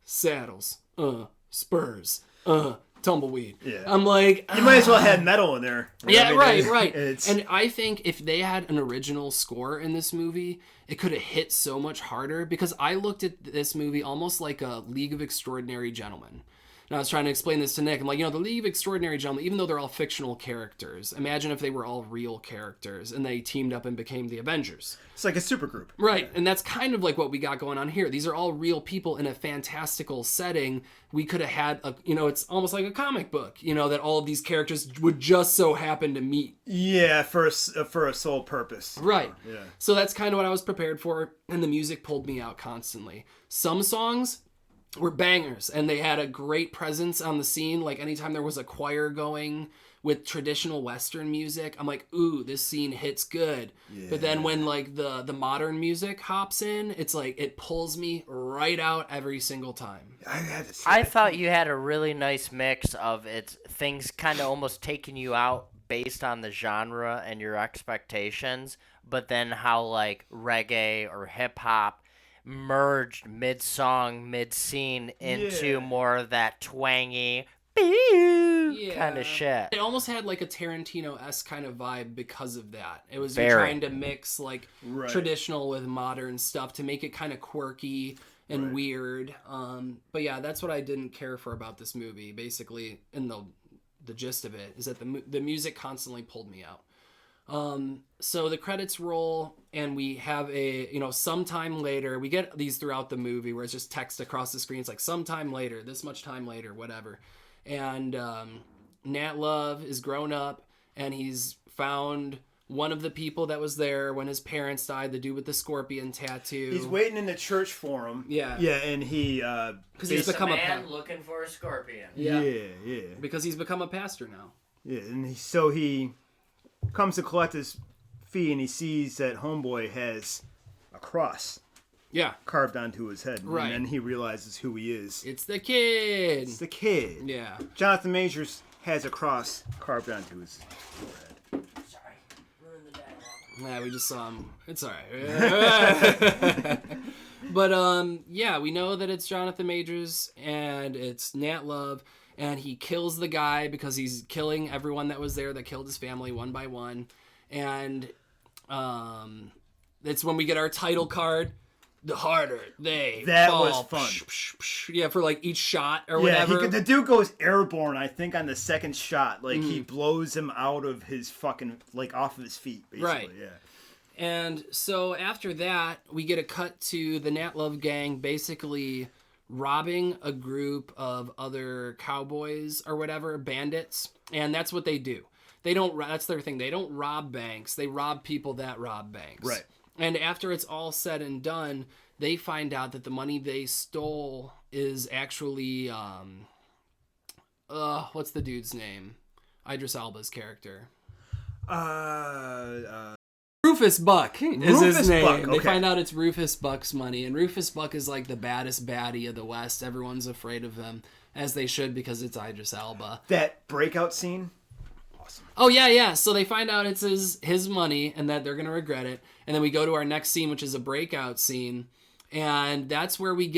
saddles, spurs, tumbleweed. Yeah. I'm like... You might as well have metal in there. Yeah, I mean, right. It's... And I think if they had an original score in this movie, it could have hit so much harder, because I looked at this movie almost like a League of Extraordinary Gentlemen. And I was trying to explain this to Nick. I'm like, the League of Extraordinary Gentlemen, even though they're all fictional characters, imagine if they were all real characters and they teamed up and became the Avengers. It's like a supergroup. Right, and that's kind of like what we got going on here. These are all real people in a fantastical setting. We could have had, it's almost like a comic book, that all of these characters would just so happen to meet. Yeah, for a sole purpose. Right. Yeah. So that's kind of what I was prepared for, and the music pulled me out constantly. Some songs were bangers, and they had a great presence on the scene. Like anytime there was a choir going with traditional Western music, I'm like, ooh, this scene hits good. Yeah. But then when like the modern music hops in, it's like it pulls me right out every single time. I thought you had a really nice mix of things kind of almost taking you out based on the genre and your expectations, but then how like reggae or hip hop merged mid-song, mid-scene into Yeah. more of that twangy kind of shit. It almost had like a Tarantino-esque kind of vibe because of that. It was Very. you're trying to mix like Right. traditional with modern stuff to make it kind of quirky and weird. But yeah, that's what I didn't care for about this movie. Basically, in the gist of it is that the music constantly pulled me out. So the credits roll and we have sometime later, we get these throughout the movie where it's just text across the screen. It's like sometime later, this much time later, whatever. And Nat Love is grown up and he's found one of the people that was there when his parents died, the dude with the scorpion tattoo. He's waiting in the church for him. Yeah. Yeah, and he because he's become a man looking for a scorpion. yeah. because he's become a pastor now. Yeah, and he comes to collect his fee, and he sees that homeboy has a cross Yeah. carved onto his head. Right. And then he realizes who he is. It's the kid. It's the kid. Yeah. Jonathan Majors has a cross carved onto his forehead. Sorry, ruined the dialogue. Yeah, we just saw him. It's alright. But yeah, we know that it's Jonathan Majors and it's Nat Love, and he kills the guy because he's killing everyone that was there that killed his family one by one. And it's when we get our title card. The harder they That fall. was fun. Psh, psh, psh. Yeah, for like each shot or Yeah, whatever. the dude goes airborne, I think, on the second shot. Like, he blows him out of his fucking, like, off of his feet, basically. Right. Yeah. And so after that, we get a cut to the Nat Love gang basically robbing a group of other cowboys or whatever, bandits. And that's what they do. That's their thing. They don't rob banks. They rob people that rob banks. Right. And after it's all said and done, they find out that the money they stole is actually, what's the dude's name? Idris Elba's character. Rufus Buck is Rufus his name. Buck, They okay. find out it's Rufus Buck's money, and Rufus Buck is like the baddest baddie of the West. Everyone's afraid of him, as they should, because it's Idris Elba. That breakout scene. Oh yeah. So they find out it's his money, and that they're gonna regret it. And then we go to our next scene, which is a breakout scene, and that's where we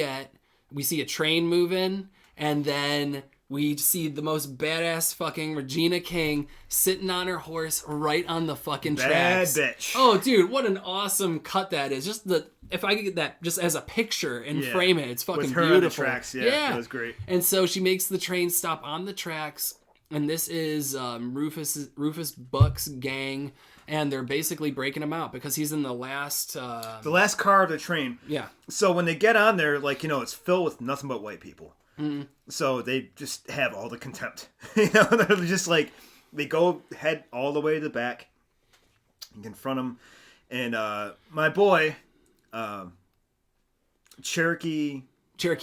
see a train moving, and then we see the most badass fucking Regina King sitting on her horse right on the fucking Bad tracks. bitch. Oh, dude, what an awesome cut that is. If I could get that just as a picture and Yeah. frame it, it's fucking With her beautiful. on the tracks, yeah, that was great. And so she makes the train stop on the tracks, and this is Rufus Buck's gang, and they're basically breaking him out because he's in the last... The last car of the train. yeah. So when they get on there, like, it's filled with nothing but white people. So they just have all the contempt. They're just like, they go head all the way to the back and confront him. And my boy, Cherokee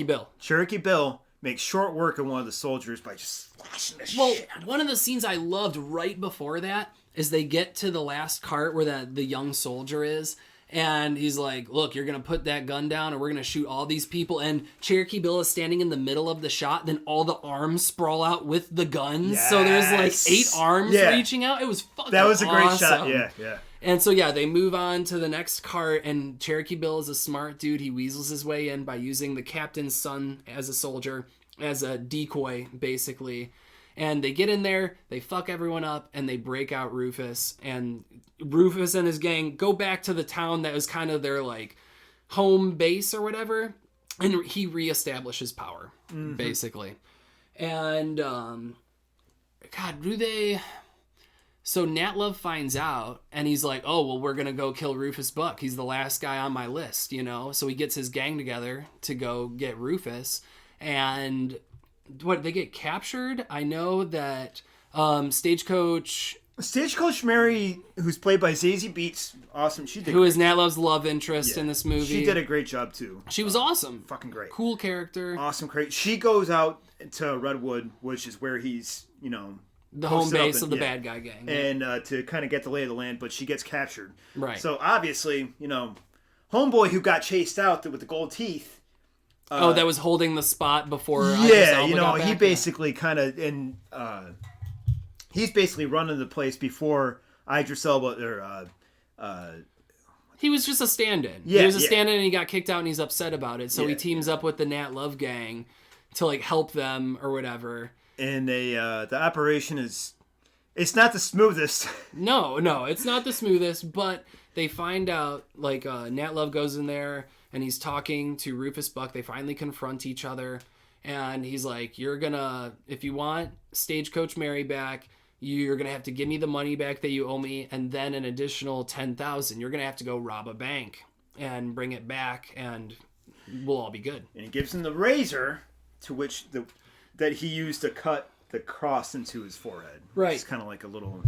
Bill makes short work of one of the soldiers by just slashing the shit. One of the scenes I loved right before that is they get to the last cart where the young soldier is, and he's like, look, you're going to put that gun down or we're going to shoot all these people. And Cherokee Bill is standing in the middle of the shot. Then all the arms sprawl out with the guns. Yes. So there's like 8 arms reaching out. It was fucking That was a great shot. awesome. Yeah. And so, yeah, they move on to the next cart, and Cherokee Bill is a smart dude. He weasels his way in by using the captain's son as a soldier, as a decoy, basically. And they get in there, they fuck everyone up, and they break out Rufus. And Rufus and his gang go back to the town that was kind of their, like, home base or whatever. And he reestablishes power, basically. And, God, do they... So Nat Love finds out, and he's like, oh, well, we're going to go kill Rufus Buck. He's the last guy on my list, So he gets his gang together to go get Rufus. And they get captured? I know that Stagecoach Mary, who's played by Zazie Beetz, awesome. who is Nat Love's love interest in this movie. She did a great job, too. She was awesome. Fucking great. Cool character. Awesome, great. She goes out to Redwood, which is where he's, The home posted up base and- of the yeah. bad guy gang. and to kind of get the lay of the land, but she gets captured. Right. So obviously, homeboy who got chased out with the gold teeth. that was holding the spot before. Idris Yeah, Elba got he back? basically kind of he's basically running the place before Idris Elba or He was just a stand-in. Yeah, he was a yeah. stand-in and he got kicked out and he's upset about it. So he Yeah, teams up with the Nat Love gang to like help them or whatever. And the operation it's not the smoothest. No, it's not the smoothest, but they find out like Nat Love goes in there and he's talking to Rufus Buck. They finally confront each other and he's like, "You're gonna, if you want Stagecoach Mary back, you're gonna have to give me the money back that you owe me, and then an additional 10,000. You're gonna have to go rob a bank and bring it back, and we'll all be good." And he gives him the razor, to which that he used to cut the cross into his forehead. Right. It's kind of like a little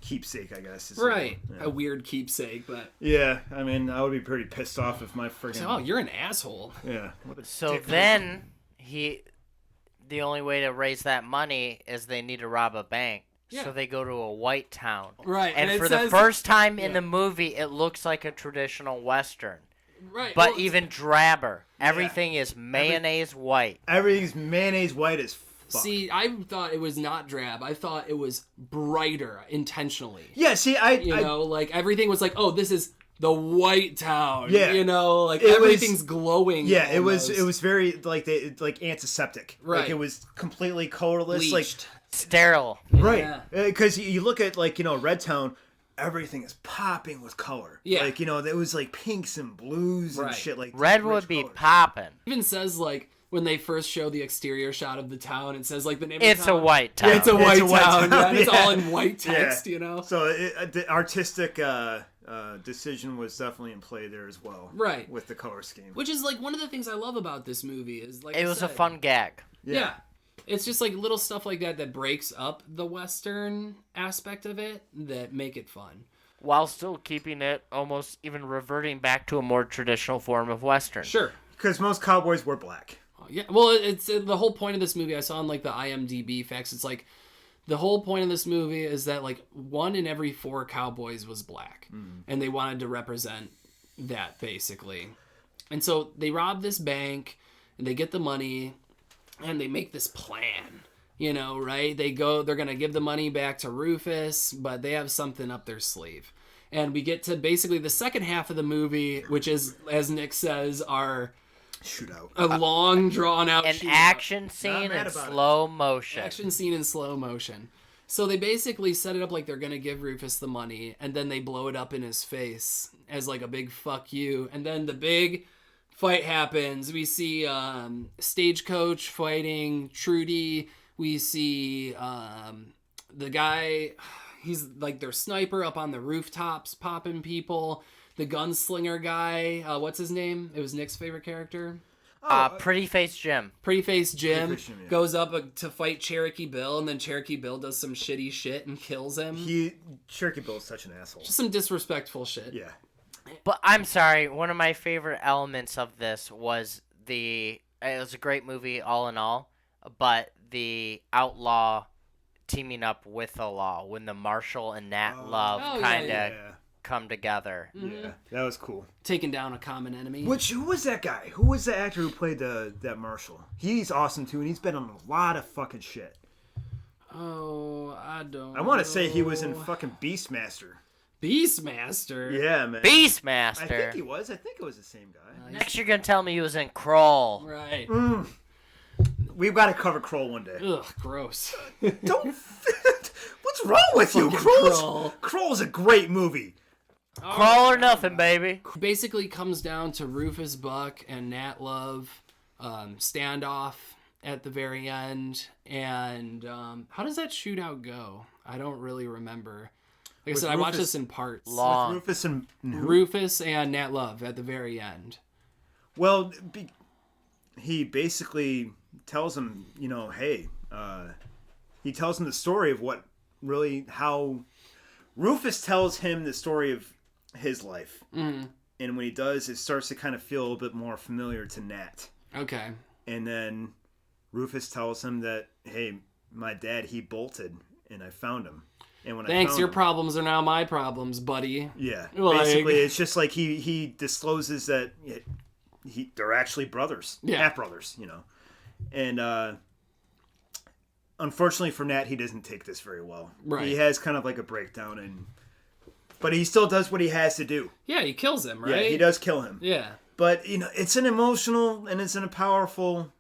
keepsake, I guess. Right. Yeah. A weird keepsake, but Yeah, I mean, I would be pretty pissed off if my friggin'... oh, you're an asshole. Yeah. What a So dick. then the only way to raise that money is they need to rob a bank. Yeah. So they go to a white town. Right, And and for it the says- first time in yeah. the movie, it looks like a traditional Western. Right. But well, even drabber. Everything is mayonnaise white. Everything's mayonnaise white as fuck. see, I thought it was not drab. I thought it was brighter intentionally. Yeah, see, You know, like everything was like, oh, this is the white town. Yeah. You know, like It was- everything's glowing. Yeah, almost. it was very like antiseptic. Right. Like it was completely colorless. bleached. Sterile. Right. Yeah. Because you look at Red Town, everything is popping with color. Yeah. Like it was like pinks and blues and Right. shit like that. Red Rich would be colors. popping. Even says like when they first show the exterior shot of the town, it says like the name. It's of a the town. white town. Yeah, it's a white town. Yeah, and it's yeah. all in white text. Yeah. You know. So the artistic decision was definitely in play there as well. Right. With the color scheme. Which is like one of the things I love about this movie is like It I was a said, fun gag. Yeah. It's just like little stuff like that breaks up the Western aspect of it that make it fun. While still keeping it almost even reverting back to a more traditional form of Western. Sure. Because most cowboys were black. Yeah. Well, it's the whole point of this movie. I saw in like the IMDb facts. It's like the whole point of this movie is that like 1 in every 4 cowboys was black, and they wanted to represent that basically. And so they rob this bank, and they get the money, and they make this plan. You know, right? They're going to give the money back to Rufus, but they have something up their sleeve. And we get to basically the second half of the movie, which is, as Nick says, a Shootout. long, drawn-out An shootout. action scene mad in about it. slow motion. Action scene in slow motion. So they basically set it up like they're going to give Rufus the money, and then they blow it up in his face as like a big fuck you. And then the big fight happens. We see Stagecoach fighting Trudy. We see the guy, he's like their sniper up on the rooftops popping people. The gunslinger guy, what's his name? It was Nick's favorite character. Pretty Face Jim. Pretty Face Jim Pretty Face Jim, yeah. goes up to fight Cherokee Bill, and then Cherokee Bill does some shitty shit and kills him. Cherokee Bill's such an asshole. Just some disrespectful shit. Yeah. But I'm sorry, one of my favorite elements of this was it was a great movie all in all, but the outlaw teaming up with the law when the Marshal and Nat Love Oh, yeah, kind of Yeah. come together. Yeah. That was cool. Taking down a common enemy. Who was that guy? Who was the actor who played that Marshal? He's awesome too, and he's been on a lot of fucking shit. Oh, I don't I want to say he was in know. fucking Beastmaster. Beastmaster. Yeah, man. Beastmaster. I think he was. I think it was the same guy. Next, you're gonna tell me he was in Kroll. Right. We've got to cover Kroll one day. Ugh, gross. Don't. What's wrong with you? Fucking Kroll's Kroll's a great movie. Kroll or nothing, baby. Basically comes down to Rufus Buck and Nat Love standoff at the very end. And how does that shootout go? I don't really remember. Like I said, I watched Rufus- this in parts. Long. Rufus and who? Rufus and Nat Love at the very end. Well, he basically tells him, hey, he tells him the story of how Rufus tells him the story of his life. Mm-hmm. And when he does, it starts to kind of feel a little bit more familiar to Nat. Okay. And then Rufus tells him that, hey, my dad, he bolted and I found him. And when Thanks, I found your him, problems are now my problems, buddy. Yeah. Like- Basically, it's just like he discloses that they're actually brothers. Yeah. Half brothers, And unfortunately for Nat, he doesn't take this very well. Right. He has kind of like a breakdown and but he still does what he has to do. Yeah, he kills him, right? Yeah, he does kill him. Yeah. But, it's an emotional and it's a powerful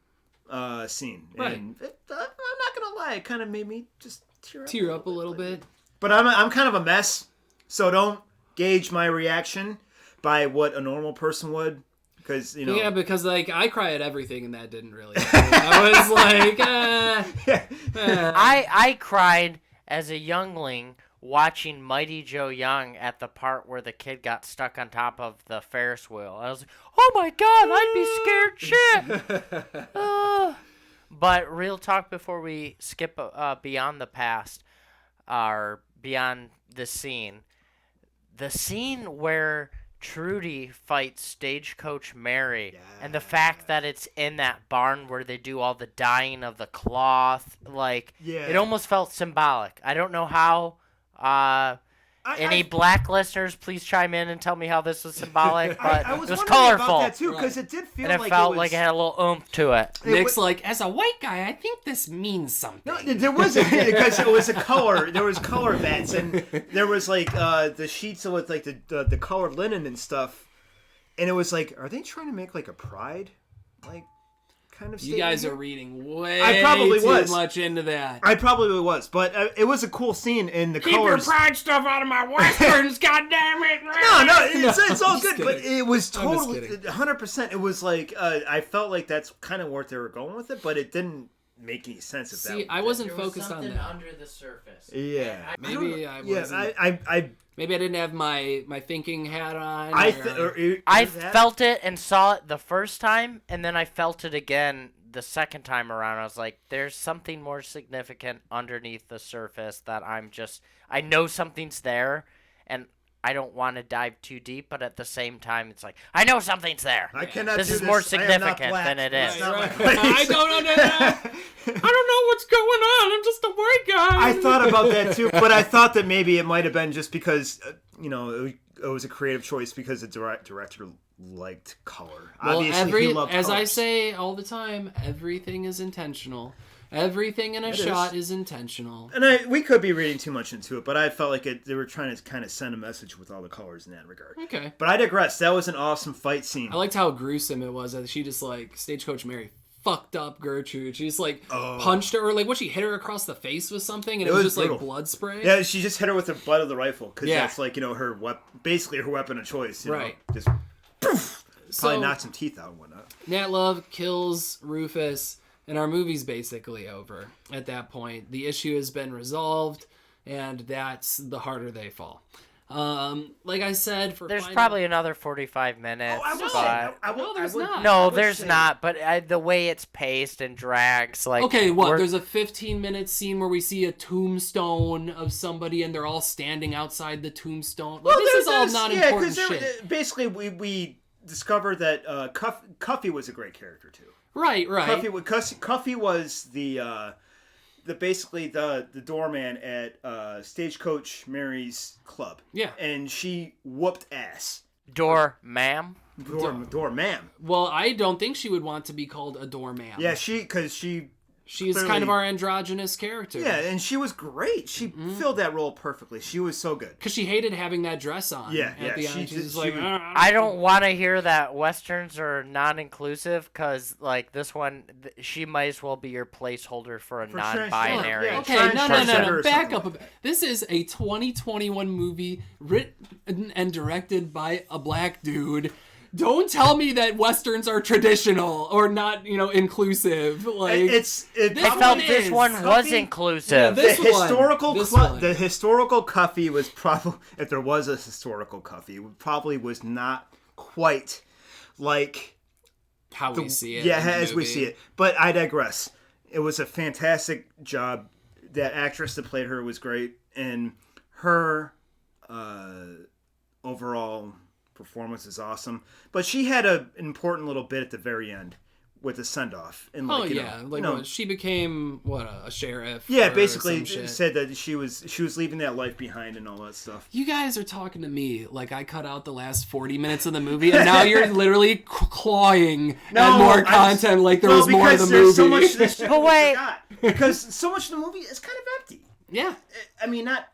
scene. Right. And I'm not going to lie, it kind of made me just Tear up a little bit. But I'm kind of a mess, so don't gauge my reaction by what a normal person would. Because, Yeah, because, I cry at everything, and that didn't really happen. I was like, I cried as a youngling watching Mighty Joe Young at the part where the kid got stuck on top of the Ferris wheel. I was like, oh my god, I'd be scared shit. But real talk before we skip beyond the past, or beyond the scene where Trudy fights Stagecoach Mary, and the fact that it's in that barn where they do all the dyeing of the cloth, it almost felt symbolic. I don't know how. Any black listeners, please chime in and tell me how this was symbolic. But I was it was wondering colorful, about that too, because it did feel and like it felt it was... like it had a little oomph to it. Nick's like, as a white guy, I think this means something. No, there was because it was a color. There was color vats, and there was the sheets with the colored linen and stuff. And it was like, are they trying to make a pride kind of? You guys are reading way I probably too was. much into that. I probably was, but it was a cool scene in the colors. Keep your pride stuff out of my westerns, goddammit! No, it's all good, kidding. but it was I'm just totally kidding. 100%. It was I felt like that's kind of where they were going with it, but it didn't make any sense. If See, that I wasn't focused on that. under the surface. Yeah, Maybe I yeah, wasn't. Maybe I didn't have my thinking hat on. I felt it and saw it the first time, and then I felt it again the second time around. I was like, there's something more significant underneath the surface that I know something's there, and I don't want to dive too deep, but at the same time, it's like, I know something's there. I cannot This do is this. more I am not significant black. than it is. It's not my I place. don't know what's going on. I'm just a white guy. I thought about that too, but I thought that maybe it might have been just because it was a creative choice because the director liked color. Well, Obviously, he loved as I colors. say all the time, everything is intentional. Everything in a shot is intentional. And we could be reading too much into it, but I felt like they were trying to kind of send a message with all the colors in that regard. Okay. But I digress. That was an awesome fight scene. I liked how gruesome it was. That she just Stagecoach Mary fucked up Gertrude. She just punched her, or she hit her across the face with something, and it was just brutal. blood spray. Yeah, she just hit her with the butt of the rifle because Yeah. that's her basically her weapon of choice. Right. Just poof, probably So- knocked some teeth out and whatnot. Nat Love kills Rufus, and our movie's basically over at that point. The issue has been resolved, and that's the harder they fall. Like I said, There's probably another 45 minutes. I will but... No, there's not. No, there's not. But the way it's paced and drags, okay, what? There's a 15-minute scene where we see a tombstone of somebody, and they're all standing outside the tombstone. This is all not important shit. Basically, we discovered that Cuffy was a great character too. Right. Cuffy was the basically the doorman at Stagecoach Mary's club. Yeah. And she whooped ass. Door ma'am. Door ma'am. Well, I don't think she would want to be called a doorman. Yeah, because she's clearly, kind of our androgynous character. Yeah, and she was great. She filled that role perfectly. She was so good. Because she hated having that dress on. Yeah, at the end. She's like, I don't want to hear that Westerns are non-inclusive, because this one, she might as well be your placeholder for a non-binary. Yeah, okay, no. or Back something. up a bit. This is a 2021 movie written and directed by a black dude. Don't tell me that Westerns are traditional or not, inclusive. I felt this one was inclusive. The historical Cuffy was probably, if there was a historical Cuffy, it probably was not quite like how we see it. Yeah, as we see it. But I digress. It was a fantastic job. That actress that played her was great, and her overall performance is awesome. But she had an important little bit at the very end with the send off. And she became a sheriff. Yeah, basically said that she was leaving that life behind and all that stuff. You guys are talking to me like I cut out the last 40 minutes of the movie, and now you're literally clawing at more content like there was more of the movie. So much of this shit but wait, because so much of the movie is kind of empty. Yeah, I mean, not.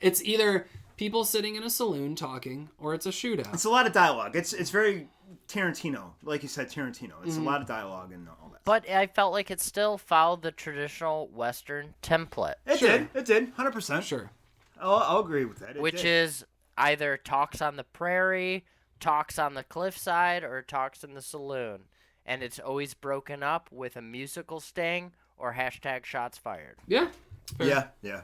It's either people sitting in a saloon talking, or it's a shootout. It's a lot of dialogue. It's very Tarantino, like you said, Tarantino. It's a lot of dialogue and all that. But I felt like it still followed the traditional Western template, It did, 100%. Sure. I'll agree with that. which is either talks on the prairie, talks on the cliffside, or talks in the saloon. And it's always broken up with a musical sting or hashtag shots fired. Yeah. Fair. Yeah.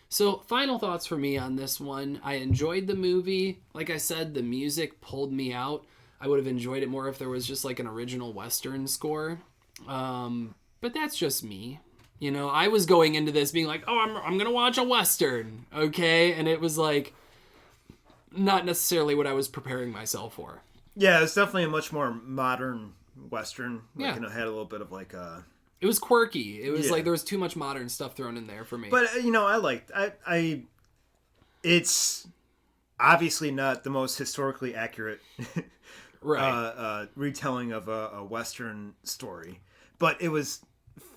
So, final thoughts for me on this one. I enjoyed the movie. Like I said, the music pulled me out. I would have enjoyed it more if there was just like an original Western score. But that's just me. You know, I was going into this being like, oh, I'm going to watch a Western. Okay. And it was like not necessarily what I was preparing myself for. Yeah, it's definitely a much more modern Western. Yeah. It had a little bit of like It was quirky. It was Yeah. like there was too much modern stuff thrown in there for me. But I liked it's obviously not the most historically accurate right. retelling of a Western story, but it was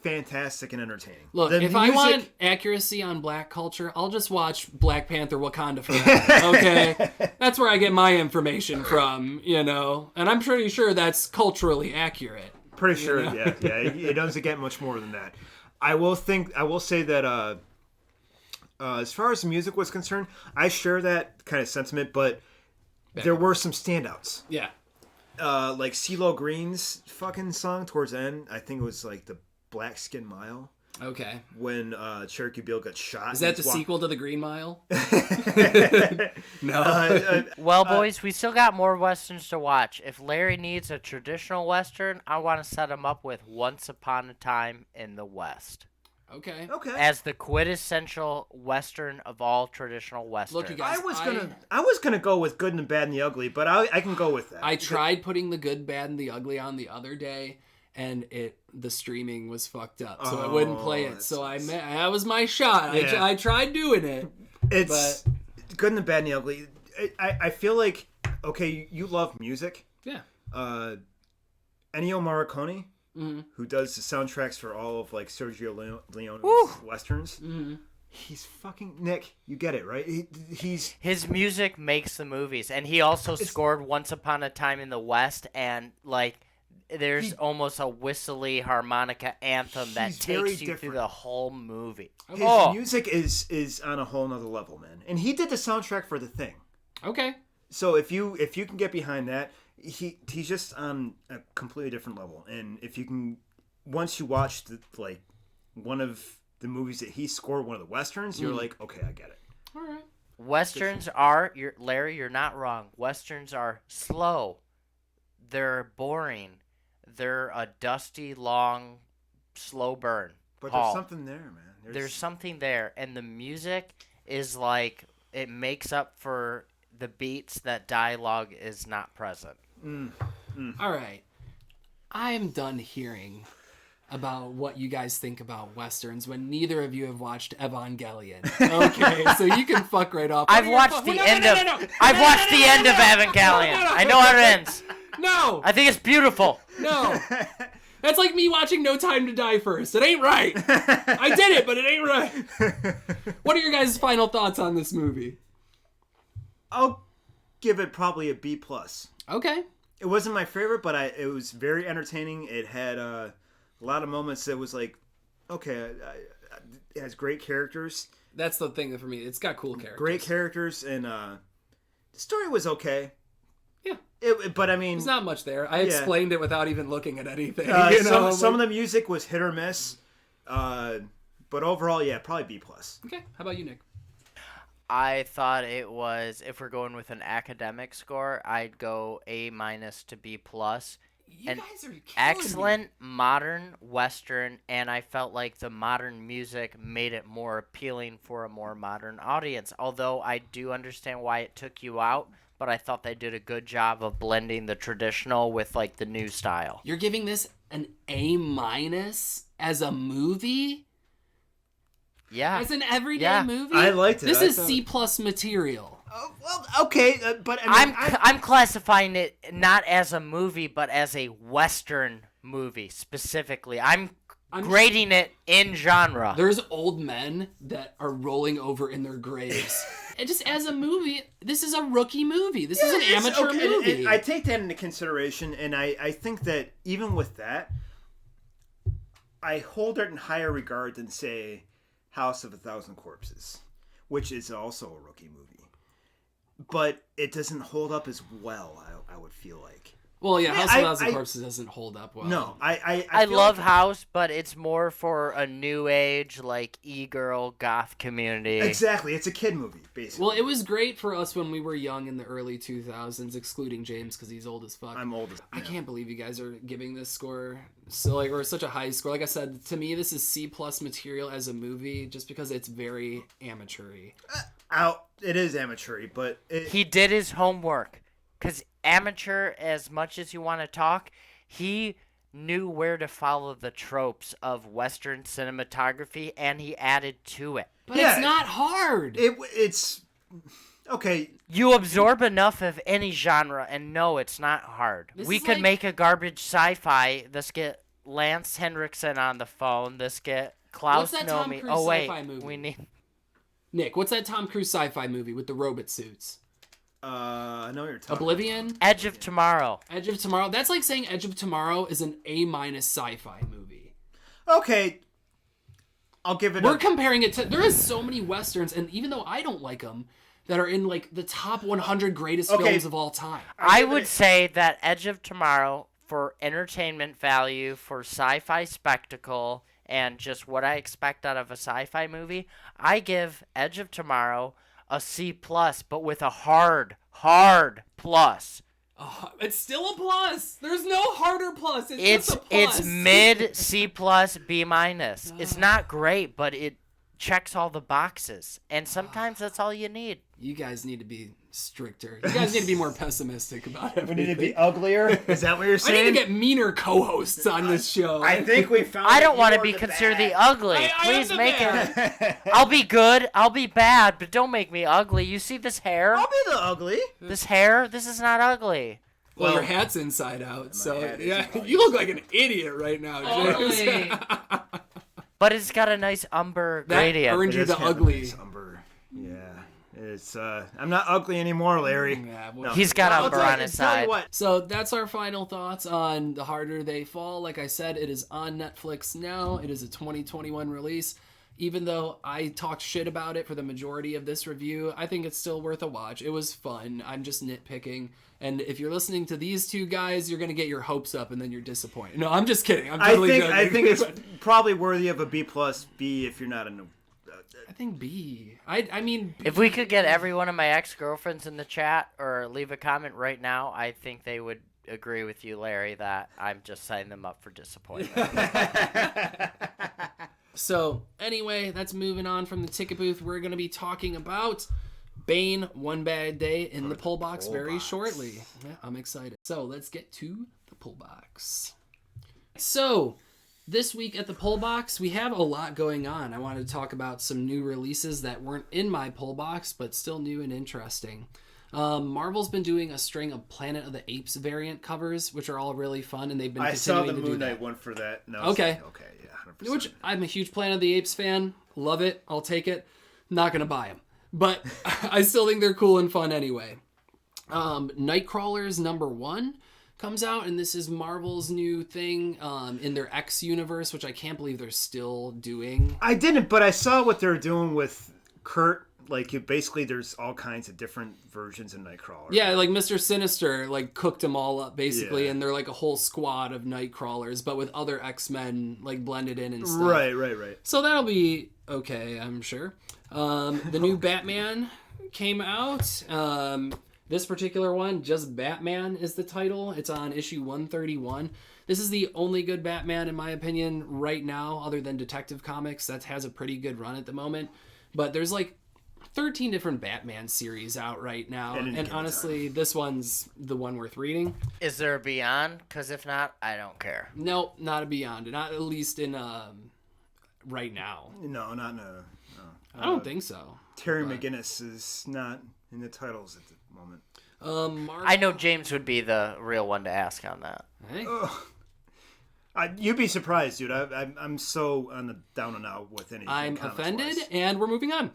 fantastic and entertaining. Look, The if I music- want accuracy on black culture, I'll just watch Black Panther Wakanda Forever, okay? That's where I get my information from, you know? And I'm pretty sure that's culturally accurate. Pretty sure, yeah. It doesn't get much more than that. I will say that as far as the music was concerned, I share that kind of sentiment, but there were some standouts. Yeah. Like CeeLo Green's fucking song towards the end. I think it was like the Black Skin Mile. Okay. When Cherokee Bill got shot. Is that the sequel to The Green Mile? No. Well, boys, we still got more Westerns to watch. If Larry needs a traditional Western, I want to set him up with Once Upon a Time in the West Okay. as the quintessential Western of all traditional Westerns. Look, you guys, I was gonna go with Good and the Bad and the Ugly, but I can go with that. I tried putting The Good, Bad, and the Ugly on the other day, and the streaming was fucked up, so I wouldn't play it. So that was my shot. Yeah. I tried doing it. It's Good and the Bad and the Ugly. I feel like, okay, you love music. Yeah. Ennio Morricone, who does the soundtracks for all of like Sergio Leone's westerns. He's fucking Nick. You get it, right? His music makes the movies, and he also scored Once Upon a Time in the West, and like there's almost a whistly harmonica anthem that takes you through the whole movie. His music is on a whole nother level, man. And he did the soundtrack for The Thing. Okay. So if you can get behind that, he's just on a completely different level. And if you can, once you watch one of the movies that he scored, one of the westerns, you're like, okay, I get it. All right. Westerns are, Larry, you're not wrong. Westerns are slow. They're boring. They're a dusty, long, slow burn. But haul. there's something there, man. There's something there, and the music is like it makes up for the beats that dialogue is not present. All right. I'm done hearing about what you guys think about Westerns when neither of you have watched Evangelion. Okay, so you can fuck right off. I've watched the end of Evangelion. I know how it ends. No! I think it's beautiful. No! That's like me watching No Time to Die first. It ain't right. I did it, but it ain't right. What are your guys' final thoughts on this movie? I'll give it probably a B+. Okay. It wasn't my favorite, but it was very entertaining. It had a lot of moments that was like, okay, it has great characters. That's the thing for me. It's got cool characters. Great characters, and the story was okay. Yeah. But I mean, there's not much there. I explained it without even looking at anything. Some of the music was hit or miss. But overall, yeah, probably B+. Okay. How about you, Nick? I thought it was, if we're going with an academic score, I'd go A- to B+. You guys are killing Excellent modern Western, and I felt like the modern music made it more appealing for a more modern audience. Although I do understand why it took you out, but I thought they did a good job of blending the traditional with like the new style. You're giving this an A- as a movie? Yeah. As an everyday movie? I liked it. This I is thought- C+ material. Well, okay, but I mean, I'm classifying it not as a movie, but as a Western movie specifically. I'm grading it in genre. There's old men that are rolling over in their graves. And just as a movie, this is a rookie movie. This is an amateur movie. And I take that into consideration, and I think that even with that, I hold it in higher regard than, say, House of a Thousand Corpses, which is also a rookie movie. But it doesn't hold up as well, I would feel like. Well, yeah, House of a Thousand Corpses doesn't hold up well. No, I love House, but it's more for a new age, like e-girl goth community. Exactly, it's a kid movie, basically. Well, it was great for us when we were young in the early 2000s, excluding James because he's old as fuck. I'm old as I can't believe you guys are giving this score or such a high score. Like I said, to me, this is C+ material as a movie, just because it's very amateur-y. It is amateur-y, but he did his homework. Because amateur, as much as you want to talk, he knew where to follow the tropes of Western cinematography, and he added to it. But it's not hard. It's... Okay. You absorb enough of any genre, and no, it's not hard. We could make a garbage sci-fi. Let's get Lance Henriksen on the phone. Let's get Klaus What's that Tom Nomi. Cruise Oh, wait. sci-fi movie? We need... Nick, what's that Tom Cruise sci-fi movie with the robot suits? I know what you're talking Oblivion? about. Edge of Tomorrow. Edge of Tomorrow. That's like saying Edge of Tomorrow is an A- sci-fi movie. Okay. I'll give it We're comparing it to... There is so many Westerns, and even though I don't like them, that are in like the top 100 greatest films of all time. I would say that Edge of Tomorrow, for entertainment value, for sci-fi spectacle, and just what I expect out of a sci-fi movie, I give Edge of Tomorrow a C+, but with a hard plus. It's still a plus. There's no harder plus. It's just a plus. It's mid C+, B-. It's not great, but it checks all the boxes, and sometimes that's all you need. You guys need to be stricter. You guys need to be more pessimistic about everything. We need to be uglier? Is that what you're saying? I need to get meaner co-hosts on this show. I think we found I don't want to be considered the ugly. Please make it. I'll be good. I'll be bad, but don't make me ugly. You see this hair? I'll be the ugly. This hair? This is not ugly. Well, your hat's inside out, so yeah, you look like an idiot right now, James. But it's got a nice umber That gradient. earned you the ugly. Nice umber. Yeah. It's I'm not ugly anymore, Larry. Yeah, well, He's got umber on his side. So that's our final thoughts on The Harder They Fall. Like I said, it is on Netflix now. It is a 2021 release. Even though I talked shit about it for the majority of this review, I think it's still worth a watch. It was fun. I'm just nitpicking. And if you're listening to these two guys, you're going to get your hopes up and then you're disappointed. No, I'm just kidding. I'm totally joking. I think it's probably worthy of a B+ B if you're not in I think B. I mean... If we could get every one of my ex-girlfriends in the chat or leave a comment right now, I think they would agree with you, Larry, that I'm just signing them up for disappointment. So, anyway, that's moving on from the ticket booth. We're going to be talking about Bane, One Bad Day in the pull box very shortly. Yeah, I'm excited. So, let's get to the pull box. So, this week at the pull box, we have a lot going on. I wanted to talk about some new releases that weren't in my pull box, but still new and interesting. Marvel's been doing a string of Planet of the Apes variant covers, which are all really fun, and they've been continuing to do that. I saw the Moon Knight one for that. No, okay. Okay, yeah, 100%. Which, I'm a huge Planet of the Apes fan. Love it. I'll take it. Not going to buy them. But I still think they're cool and fun anyway. Nightcrawler's #1 comes out, and this is Marvel's new thing in their X universe, which I can't believe they're still doing. I didn't, but I saw what they're doing with Kurt. Like, basically, there's all kinds of different versions of Nightcrawler. Yeah, like Mr. Sinister, like, cooked them all up, basically, and they're like a whole squad of Nightcrawlers, but with other X-Men, like, blended in and stuff. Right. So that'll be okay, I'm sure. The new Batman came out. This particular one, just Batman is the title. It's on issue 131. This is the only good Batman, in my opinion, right now, other than Detective Comics. That has a pretty good run at the moment. But there's like 13 different Batman series out right now. And honestly, this one's the one worth reading. Is there a Beyond? Because if not, I don't care. Nope, not a Beyond. Not at least in right now. No, not no. I don't think so. Terry McGinnis is not in the titles at the moment. I know James would be the real one to ask on that. Hey. You'd be surprised, dude. I'm so on the down and out with anything. I'm offended, comics-wise. and we're moving on.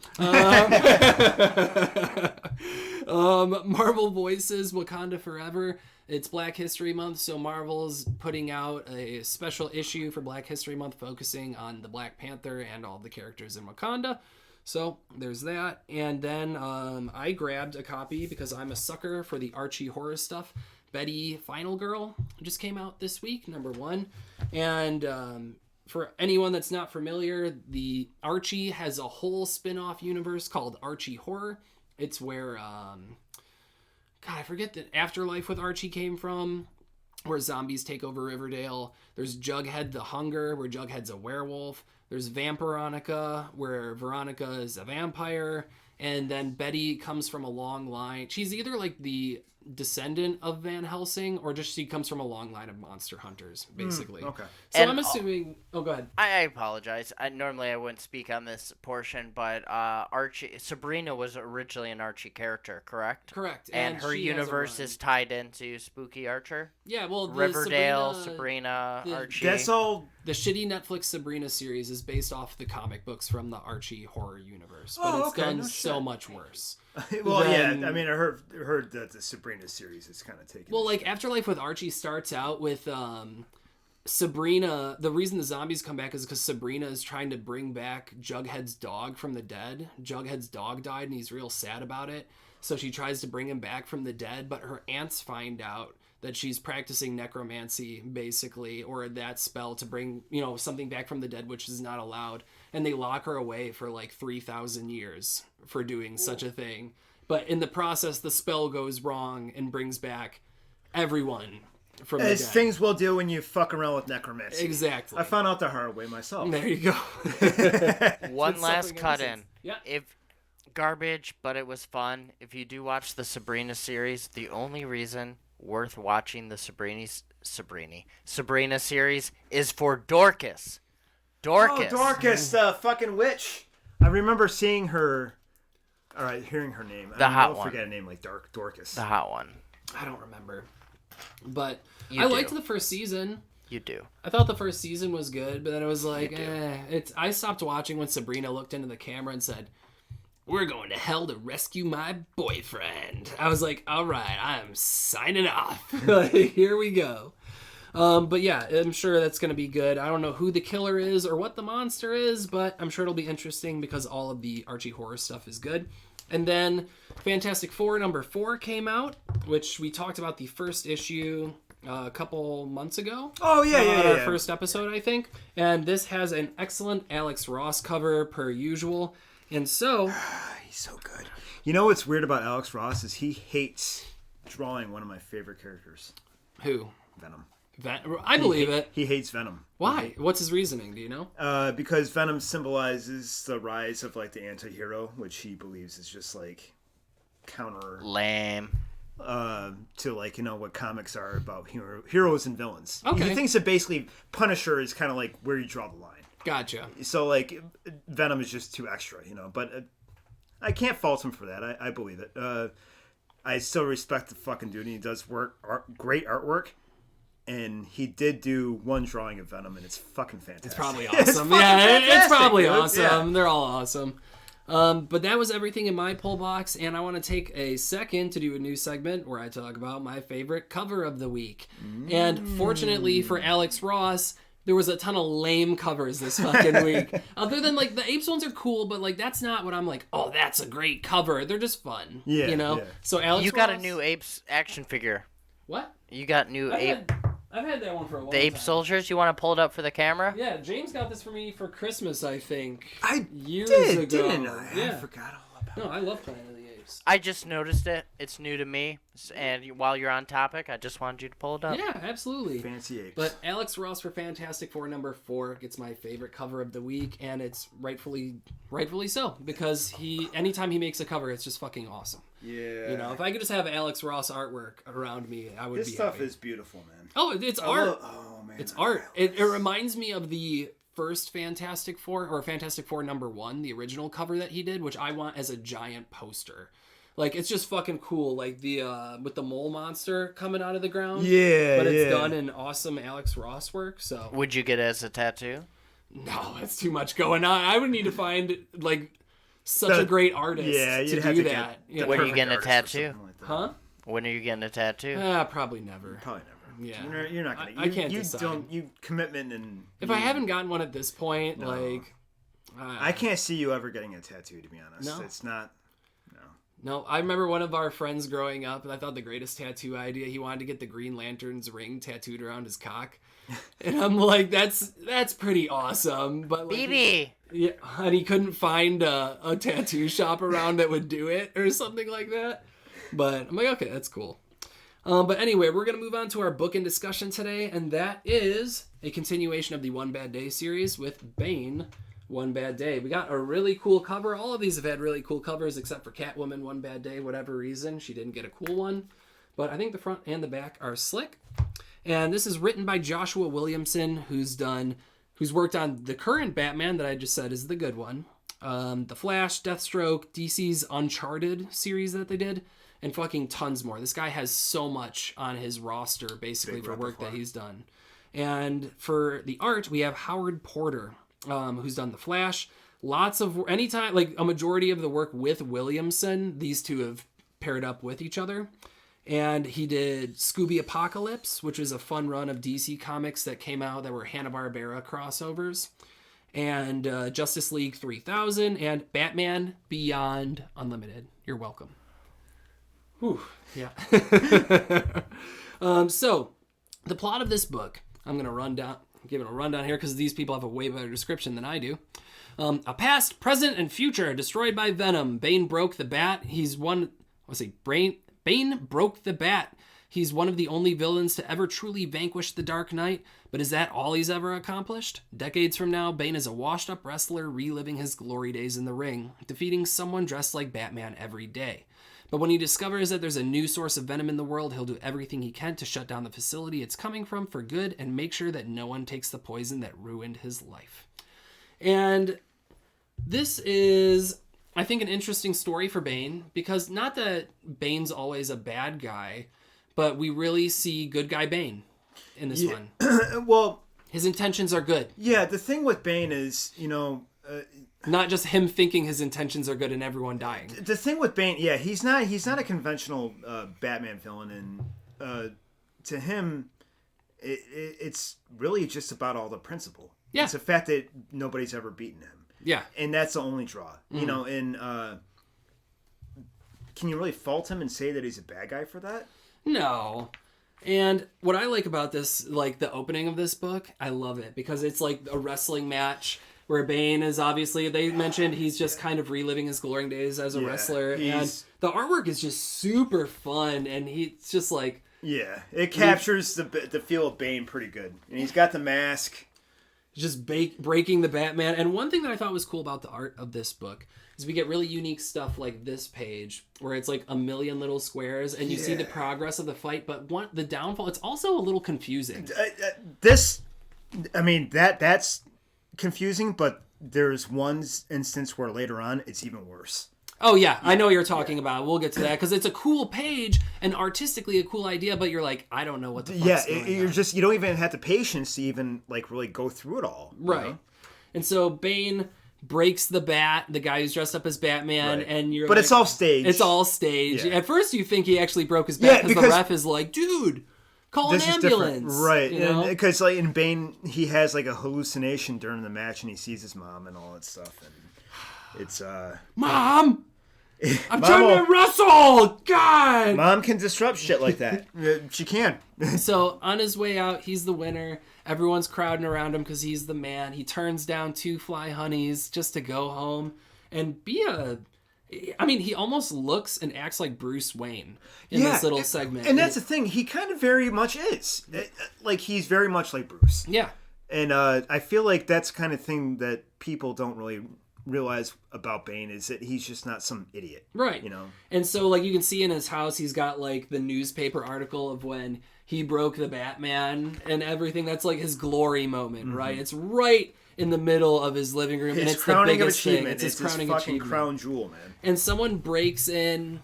Marvel voices Wakanda Forever. It's Black History Month, so Marvel's putting out a special issue for Black History Month focusing on the Black Panther and all the characters in Wakanda. So there's that. And then I grabbed a copy because I'm a sucker for the Archie horror stuff. Betty Final Girl just came out this week, #1. And for anyone that's not familiar, the Archie has a whole spin-off universe called Archie Horror. It's where, God, I forget the Afterlife with Archie came from, where zombies take over Riverdale. There's Jughead the Hunger, where Jughead's a werewolf. There's Vampironica, where Veronica is a vampire. And then Betty comes from a long line. She's either like the descendant of Van Helsing, or just she comes from a long line of monster hunters, basically. Okay. So And I'm assuming... Oh, go ahead. I apologize. Normally I wouldn't speak on this portion, but Sabrina was originally an Archie character, correct? Correct. And her she has a universe run. is tied into Spooky Archer? Yeah, well, the Riverdale, Sabrina, the- Archie. That's all. The shitty Netflix Sabrina series is based off the comic books from the Archie horror universe, but Oh, it's okay, done no so shit. much worse. Well, Then- yeah. I mean, I heard that the Sabrina series is kind of taken. Well, like Afterlife with Archie starts out with Sabrina. The reason the zombies come back is because Sabrina is trying to bring back Jughead's dog from the dead. Jughead's dog died, and he's real sad about it. So she tries to bring him back from the dead, but her aunts find out that she's practicing necromancy, basically, or that spell to bring, something back from the dead, which is not allowed. And they lock her away for like 3,000 years for doing such a thing. But in the process, the spell goes wrong and brings back everyone from the as dead. things will do when you fuck around with necromancy. Exactly. I found out the hard way myself. There you go. One It's last something cut ever in. since. Yeah. If garbage, but it was fun. If you do watch the Sabrina series, the only reason worth watching the Sabrina series is for Dorcas. Dorcas. Oh, Dorcas, the fucking witch. I remember seeing her. All right, hearing her name. The hot I'll one. forget a name like Dorcas. The hot one. I don't remember. But You I do. liked the first season. You do. I thought the first season was good, but then it was like, You do. I stopped watching when Sabrina looked into the camera and said, "We're going to hell to rescue my boyfriend." I was like, all right, I'm signing off. Like, here we go. But yeah, I'm sure that's going to be good. I don't know who the killer is or what the monster is, but I'm sure it'll be interesting because all of the Archie horror stuff is good. And then Fantastic Four #4 came out, which we talked about the first issue a couple months ago. Oh, yeah, yeah. Our first episode, I think. And this has an excellent Alex Ross cover per usual. And so, He's so good. You know what's weird about Alex Ross is he hates drawing one of my favorite characters, who? Venom. I believe it. He hates Venom. Why? What's his reasoning? Do you know? Because Venom symbolizes the rise of like the anti-hero, which he believes is just like counter Lame. to like what comics are about heroes and villains. Okay. He thinks that basically Punisher is kind of like where you draw the line. Gotcha. So like Venom is just too extra, but I can't fault him for that. I believe it. I still respect the fucking dude. He does great artwork. And he did do one drawing of Venom, and it's fucking fantastic. It's probably It's awesome. fucking Yeah, it's fantastic, probably dude. awesome. Yeah. They're all awesome. But that was everything in my pull box, and I want to take a second to do a new segment where I talk about my favorite cover of the week. And fortunately for Alex Ross, there was a ton of lame covers this fucking week. Other than like the Apes ones are cool, but like that's not what I'm like, oh, that's a great cover. They're just fun. Yeah, You know? yeah. So Alex You got a Ross- new Apes action figure. What? You got new ape. I've had that one for a long The ape time. soldiers. You want to pull it up for the camera? Yeah, James got this for me for Christmas, I think. I years did, ago. didn't I? Yeah. I forgot all about it. No, I love Planet of the Apes. I just noticed it. It's new to me. And while you're on topic, I just wanted you to pull it up. Yeah, absolutely. Fancy apes. But Alex Ross for Fantastic Four #4 gets my favorite cover of the week, and it's rightfully so because anytime he makes a cover, it's just fucking awesome. yeah. If I could just have Alex Ross artwork around me, I would This be stuff happy. is beautiful, man. Oh, it's art. Oh man, It's art. It reminds me of the first Fantastic Four, or Fantastic Four #1, the original cover that he did, which I want as a giant poster. Like, it's just fucking cool. Like, the with the mole monster coming out of the ground. Yeah, But it's done in awesome Alex Ross work, so... Would you get it as a tattoo? No, that's too much going on. I would need to find, like, such a great artist to do that. When are you getting a tattoo? Huh? When are you getting a tattoo? Probably never. Probably never. Yeah. You're not gonna. I can't decide. Commitment and. If I haven't gotten one at this point, No. like. I can't see you ever getting a tattoo, to be honest. No. It's not. No, I remember one of our friends growing up, and I thought the greatest tattoo idea, he wanted to get the Green Lantern's ring tattooed around his cock. And I'm like, that's pretty awesome. But like, BB! Yeah, and he couldn't find a tattoo shop around that would do it or something like that. But I'm like, okay, that's cool. But anyway, we're going to move on to our book and discussion today, and that is a continuation of the One Bad Day series with Bane, One Bad Day. We got a really cool cover. All of these have had really cool covers, except for Catwoman, One Bad Day, whatever reason. She didn't get a cool one. But I think the front and the back are slick. And this is written by Joshua Williamson, who's worked on the current Batman that I just said is the good one. The Flash, Deathstroke, DC's Uncharted series that they did, and fucking tons more. This guy has so much on his roster, basically, for work that he's done. And for the art, we have Howard Porter, who's done The Flash. Anytime, like a majority of the work with Williamson, these two have paired up with each other. And he did Scooby Apocalypse, which is a fun run of DC comics that came out that were Hanna-Barbera crossovers. And Justice League 3000 and Batman Beyond Unlimited. You're welcome. Whew, yeah. So, the plot of this book, I'm going to give it a rundown here because these people have a way better description than I do. A past, present, and future destroyed by Venom. Bane broke the bat. Bane broke the bat. He's one of the only villains to ever truly vanquish the Dark Knight, but is that all he's ever accomplished? Decades from now, Bane is a washed-up wrestler reliving his glory days in the ring, defeating someone dressed like Batman every day. But when he discovers that there's a new source of venom in the world, he'll do everything he can to shut down the facility it's coming from for good and make sure that no one takes the poison that ruined his life. And this is, I think, an interesting story for Bane, because not that Bane's always a bad guy, but we really see good guy Bane in this one. Well, his intentions are good. Yeah, the thing with Bane is, not just him thinking his intentions are good and everyone dying. The thing with Bane, yeah, he's not a conventional Batman villain, and to him, it's really just about all the principle. Yeah. It's the fact that nobody's ever beaten him. Yeah. And that's the only draw. And can you really fault him and say that he's a bad guy for that? No. And what I like about this, like the opening of this book, I love it because it's like a wrestling match where Bane is obviously, they mentioned he's just kind of reliving his glory days as a wrestler. And the artwork is just super fun. And he's just like... Yeah, it captures the feel of Bane pretty good. And he's got the mask. Just breaking the Batman. And one thing that I thought was cool about the art of this book is we get really unique stuff like this page where it's like a million little squares and you see the progress of the fight. But the downfall, it's also a little confusing. That's confusing, but there's one instance where later on it's even worse. Oh, yeah. I know what you're talking about. We'll get to that because it's a cool page and artistically a cool idea, but you're like, I don't know what the fuck's going on. You don't even have the patience to even like really go through it all. Right. You know? And so Bane breaks the bat, the guy who's dressed up as Batman, and you're But like, it's all staged. It's all staged. Yeah. At first you think he actually broke his bat because the ref is like, dude, call an ambulance. Right. Because know? like in Bane, he has like a hallucination during the match and he sees his mom and all that stuff. And it's... Mom! I'm trying to wrestle! God! Mom can disrupt shit like that. She can. So, on his way out, he's the winner. Everyone's crowding around him because he's the man. He turns down 2 fly honeys just to go home and be he almost looks and acts like Bruce Wayne in this little segment. And that's the thing. He kind of very much is. Like, he's very much like Bruce. Yeah. And I feel like that's the kind of thing that people don't really realize about Bane is that he's just not some idiot. Right. You know? And so, like, you can see in his house, he's got, like, the newspaper article of when he broke the Batman and everything. That's, like, his glory moment, right? It's right in the middle of his living room. His and it's crowning the biggest of achievement. thing. It's his crowning fucking achievement. crown jewel, man. And someone breaks in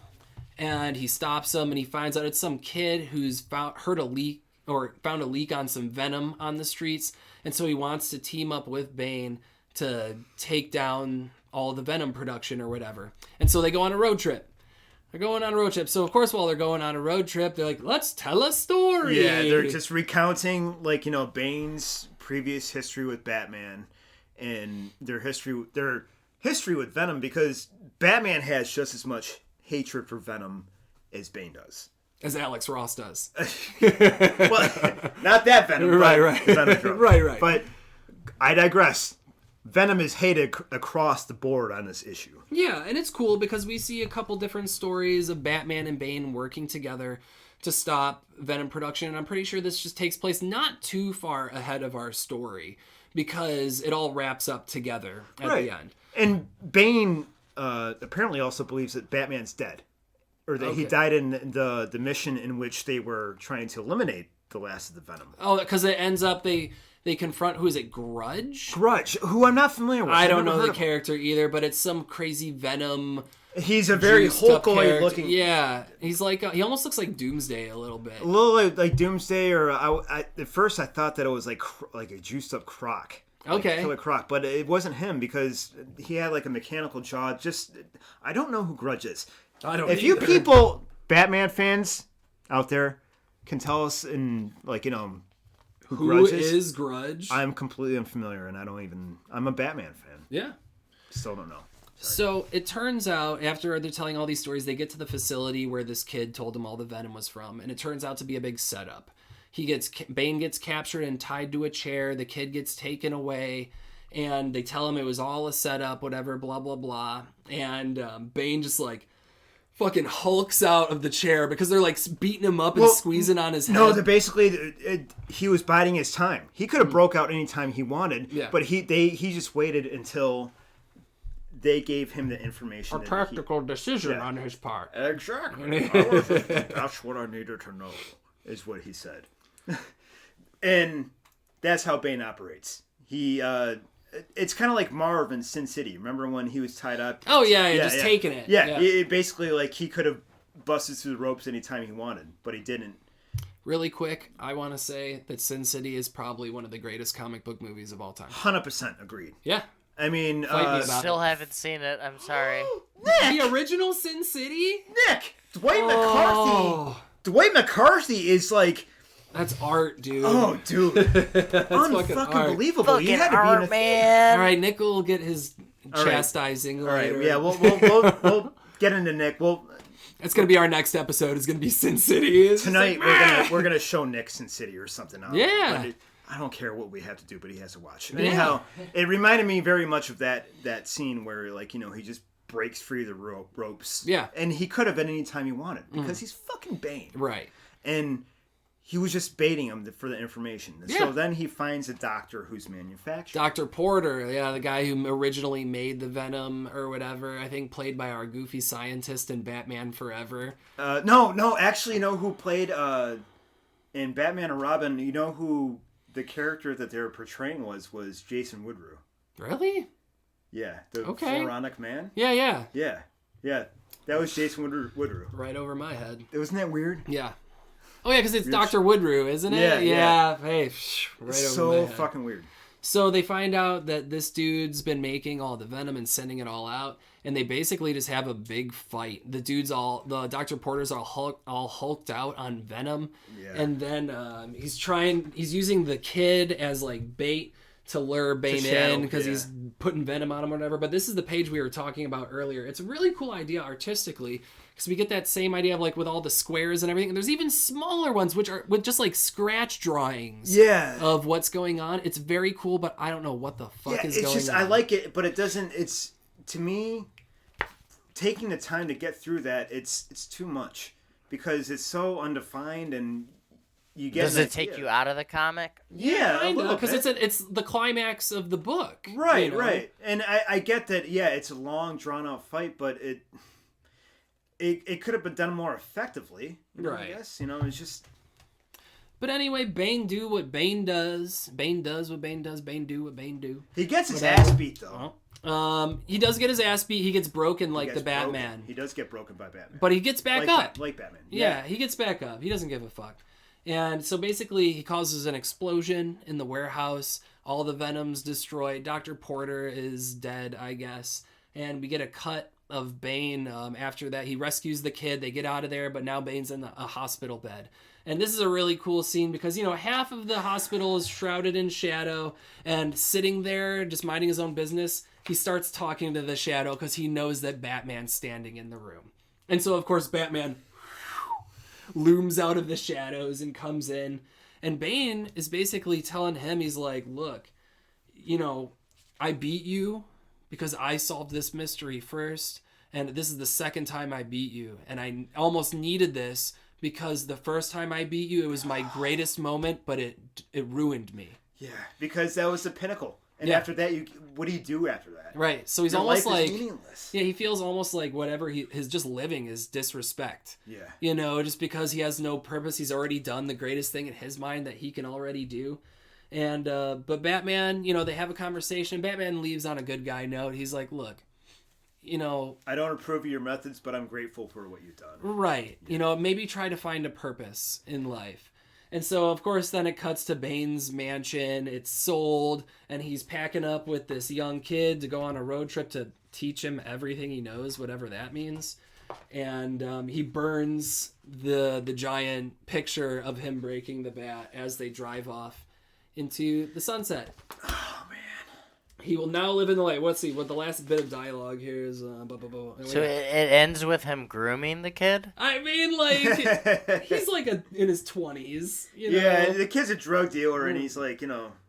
and he stops him, and he finds out it's some kid who's found a leak on some venom on the streets, and so he wants to team up with Bane to take down all the venom production or whatever. And so they go on a road trip. So of course, while they're going on a road trip, they're like, let's tell a story. Yeah, they're just recounting, like, Bane's previous history with Batman and their history with Venom, because Batman has just as much hatred for Venom as Bane does. As Alex Ross does. Well, not that Venom. Right. Venom drug. Right. But I digress. Venom is hated across the board on this issue. Yeah, and it's cool because we see a couple different stories of Batman and Bane working together to stop Venom production. And I'm pretty sure this just takes place not too far ahead of our story because it all wraps up together at the end. And Bane apparently also believes that Batman's dead. Or that he died in the mission in which they were trying to eliminate the last of the Venom. Oh, because it ends up they confront, who is it, Grudge? Grudge, who I'm not familiar with. I don't know the character either, but it's some crazy Venom. He's a very Hulkoid looking. Yeah, he's like he almost looks like Doomsday a little bit. A little like Doomsday, or at first I thought that it was like a juiced up Croc. Okay. Killer Croc, but it wasn't him because he had like a mechanical jaw. I don't know who Grudge is. I don't. If you people, Batman fans out there, can tell us who Grudge is Grudge? I'm completely unfamiliar, and I'm a Batman fan. Yeah. Still don't know. So it turns out, after they're telling all these stories, they get to the facility where this kid told them all the venom was from, and it turns out to be a big setup. Bane gets captured and tied to a chair. The kid gets taken away, and they tell him it was all a setup, whatever, blah, blah, blah. And Bane just like fucking hulks out of the chair because they're like beating him up and squeezing on his head. No, he was biding his time. He could have broke out any time he wanted, but he just waited until they gave him the information. A tactical decision on his part. Exactly. That's what I needed to know, is what he said. And that's how Bane operates. It's kind of like Marv in Sin City. Remember when he was tied up? Oh, yeah, taking it. Yeah, it basically, like, he could have busted through the ropes anytime he wanted, but he didn't. Really quick, I want to say that Sin City is probably one of the greatest comic book movies of all time. 100% agreed. Yeah. I mean, still haven't seen it. I'm sorry. Nick! The original Sin City? Nick! Dwight McCarthy is like... That's art, dude. Oh, dude. Unfucking-believable. Fucking You had to art, be in man. All right, Nick will get his chastising later. All right, yeah, we'll get into Nick. It's going to be our next episode. It's going to be Sin City. Tonight, we're gonna show Nick Sin City or something. Yeah. I don't care what we have to do, but he has to watch. Anyhow, it reminded me very much of that scene where, like, he just breaks free of the ropes. Yeah. And he could have at any time he wanted because he's fucking Bane. Right. And he was just baiting him for the information. Yeah. So then he finds a doctor who's manufactured. Dr. Porter, the guy who originally made the Venom or whatever, I think played by our goofy scientist in Batman Forever. No, actually, who played in Batman and Robin, who the character that they were portraying was Jason Woodrue. Really? Yeah, the Floronic Man. Yeah. Yeah. That was Jason Woodrue. Right over my head. Wasn't that weird? Yeah. Oh, yeah, because it's Dr. Woodrue, isn't it? Yeah. Hey, right over so my head. Fucking weird. So they find out that this dude's been making all the venom and sending it all out, and they basically just have a big fight. The Dr. Porter's all hulked out on venom, and then he's using the kid as like bait to lure Bane in because he's putting venom on him or whatever. But this is the page we were talking about earlier. It's a really cool idea artistically because we get that same idea of like with all the squares and everything. And there's even smaller ones which are with just like scratch drawings of what's going on. It's very cool, but I don't know what the fuck is going on. I like it, but it doesn't. It's, to me, taking the time to get through that, it's too much because it's so undefined and you get. Does it take you out of the comic? Yeah, a little because it's the climax of the book. Right, right. And I get that. Yeah, it's a long, drawn out fight, but it could have been done more effectively. Right. I guess it's just. But anyway, Bane do what Bane does. Bane does what Bane does. Bane do what Bane do. He gets his Whatever. ass beat though. He does get his ass beat. He gets broken like He the gets broken. Batman. He does get broken by Batman. But he gets back up. Like Batman. Yeah, he gets back up. He doesn't give a fuck. And so basically, he causes an explosion in the warehouse. All the Venom's destroyed. Dr. Porter is dead, I guess. And we get a cut of Bane after that. He rescues the kid. They get out of there, but now Bane's in a hospital bed. And this is a really cool scene because, half of the hospital is shrouded in shadow, and sitting there just minding his own business, he starts talking to the shadow because he knows that Batman's standing in the room. And so, of course, Batman looms out of the shadows and comes in. And Bane is basically telling him, he's like, look, I beat you because I solved this mystery first. And this is the second time I beat you. And I almost needed this because the first time I beat you, it was my greatest moment, but it ruined me. Yeah, because that was the pinnacle. And Yeah. after that, what do you do after that? Right. So he's Your almost life like, is meaningless. yeah, he feels almost like whatever his just living is disrespect. Yeah. Just because he has no purpose, he's already done the greatest thing in his mind that he can already do. And, but Batman, they have a conversation. Batman leaves on a good guy note. He's like, look, I don't approve of your methods, but I'm grateful for what you've done. right. Maybe try to find a purpose in life. And so, of course, then it cuts to Bane's mansion. It's sold, and he's packing up with this young kid to go on a road trip to teach him everything he knows, whatever that means. And he burns the giant picture of him breaking the bat as they drive off into the sunset. Oh, man. He will now live in the light. Let's see what the last bit of dialogue here is. So it ends with him grooming the kid? I mean, like, he's like in his 20s. Yeah, the kid's a drug dealer, and he's like,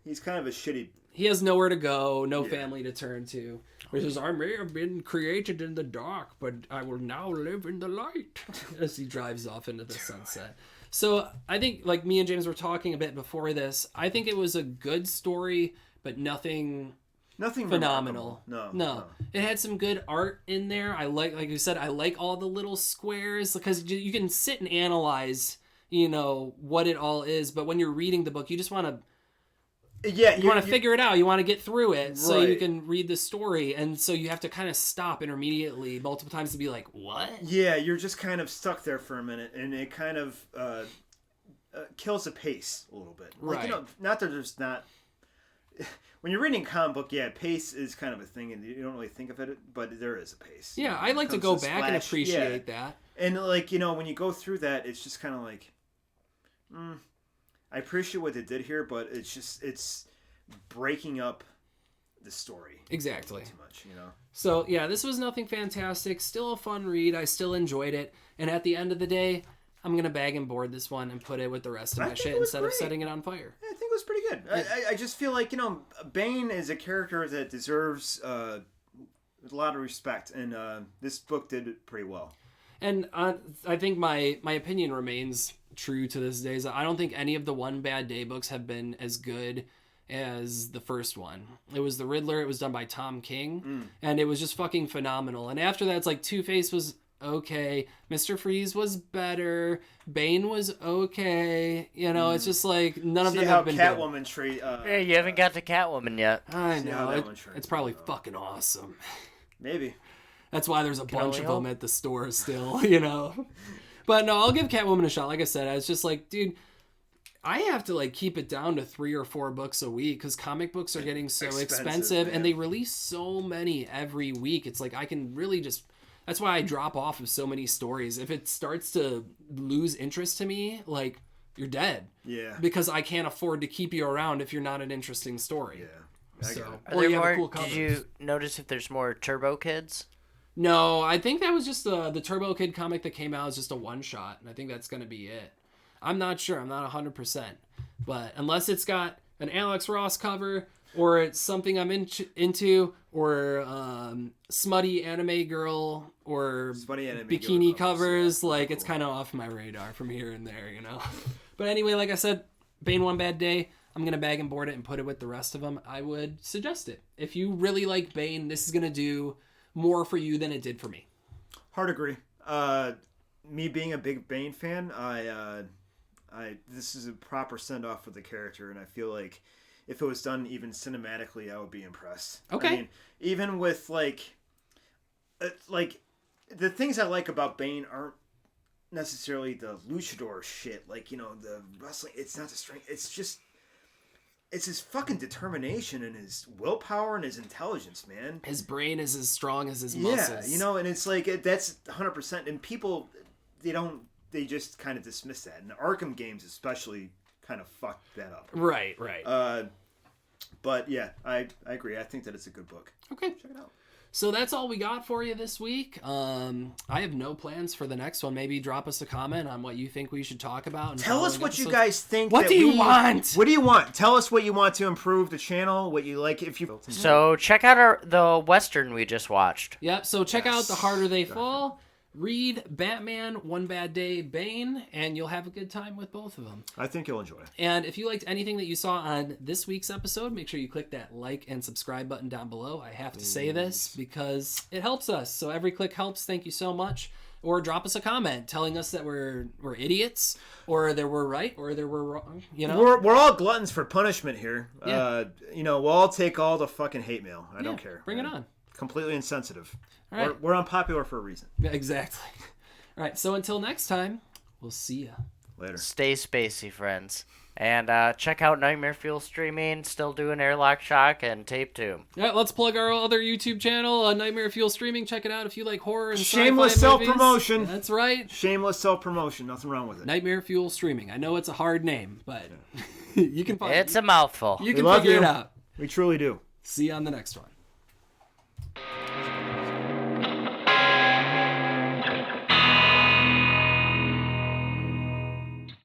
he's kind of a shitty... He has nowhere to go, no family to turn to. He says, I may have been created in the dark, but I will now live in the light. As he drives off into the sunset. So I think, like me and James were talking a bit before this, I think it was a good story, but nothing phenomenal. No. It had some good art in there. I like you said, I like all the little squares because you can sit and analyze, what it all is. But when you're reading the book, you just want to... Yeah, you want to figure it out. You want to get through it so you Right. can read the story. And so you have to kind of stop intermediately multiple times to be like, what? Yeah, you're just kind of stuck there for a minute, and it kind of kills the pace a little bit. Like, Right. not that there's not... When you're reading a comic book, yeah, pace is kind of a thing, and you don't really think of it, but there is a pace. Yeah, I like to go back and appreciate that. And, like, when you go through that, it's just kind of like... I appreciate what they did here, but it's breaking up the story. Exactly. Too much, So, yeah, this was nothing fantastic. Still a fun read. I still enjoyed it. And at the end of the day, I'm going to bag and board this one and put it with the rest of my shit instead of setting it on fire. I think it was pretty good. I just feel like, Bane is a character that deserves a lot of respect, and this book did it pretty well. And I think my opinion remains true to this day. Is I don't think any of the One Bad Day books have been as good as the first one. It was The Riddler. It was done by Tom King, and it was just fucking phenomenal. And after that, it's like Two-Face was okay, Mr. Freeze was better, Bane was okay. It's just like none of them have been Catwoman good. treat. Yeah, you haven't got to Catwoman yet. I See how know that one turns it's probably out. fucking awesome. Maybe. That's why there's a bunch of only them hope. at the store still, But no, I'll give Catwoman a shot. Like I said, I was just like, dude, I have to like keep it down to 3 or 4 books a week because comic books are getting so expensive man. and they release so many every week. It's like I can really just... That's why I drop off of so many stories. If it starts to lose interest to me, like, you're dead. Yeah. Because I can't afford to keep you around if you're not an interesting story. Yeah. I get it. Are Or there you have a more? cool cover. Did you notice if there's more Turbo Kids? No, I think that was just the Turbo Kid comic that came out is just a one-shot, and I think that's going to be it. I'm not sure. I'm not 100%. But unless it's got an Alex Ross cover, or it's something I'm into, or smutty anime girl, or Smutty anime bikini girl covers, yeah. like, it's kind of off my radar from here and there, But anyway, like I said, Bane One Bad Day, I'm going to bag and board it and put it with the rest of them. I would suggest it. If you really like Bane, this is going to do more for you than it did for me. Hard agree. Me being a big Bane fan, I This is a proper send off for the character, and I feel like if it was done even cinematically, I would be impressed. Okay. I mean, even with like the things I like about Bane aren't necessarily the luchador shit, like, you know, the wrestling. It's not the strength. It's his fucking determination and his willpower and his intelligence, man. His brain is as strong as his muscles. Yeah, you know, and it's like that's 100%. And people, they just kind of dismiss that. And the Arkham games especially kind of fucked that up. Right. But yeah, I agree. I think that it's a good book. Okay. Check it out. So that's all we got for you this week. I have no plans for the next one. Maybe drop us a comment on what you think we should talk about. And Tell us what you guys think. What do you want? What do you want? Tell us what you want to improve the channel. What you like if you. So check out the Western we just watched. Yep. So check out The Harder They Fall. Read Batman, One Bad Day, Bane, and you'll have a good time with both of them. I think you'll enjoy it. And if you liked anything that you saw on this week's episode, make sure you click that like and subscribe button down below. I have to say this because it helps us. So every click helps. Thank you so much. Or drop us a comment telling us that we're idiots, or that we're right, or that we're wrong. You know, we're all gluttons for punishment here. Yeah. We'll all take all the fucking hate mail. I don't care. Bring it on. Completely insensitive. All right. We're unpopular for a reason. Exactly. All right. So until next time, we'll see ya. Later. Stay spacey, friends. And check out Nightmare Fuel Streaming. Still doing Airlock Shock and Tape Tomb. Yeah, let's plug our other YouTube channel, Nightmare Fuel Streaming. Check it out if you like horror and shameless sci-fi movies. self-promotion. That's right. Shameless self-promotion. Nothing wrong with it. Nightmare Fuel Streaming. I know it's a hard name, but you can find It's a mouthful. You can love figure you. it out. We truly do. See you on the next one.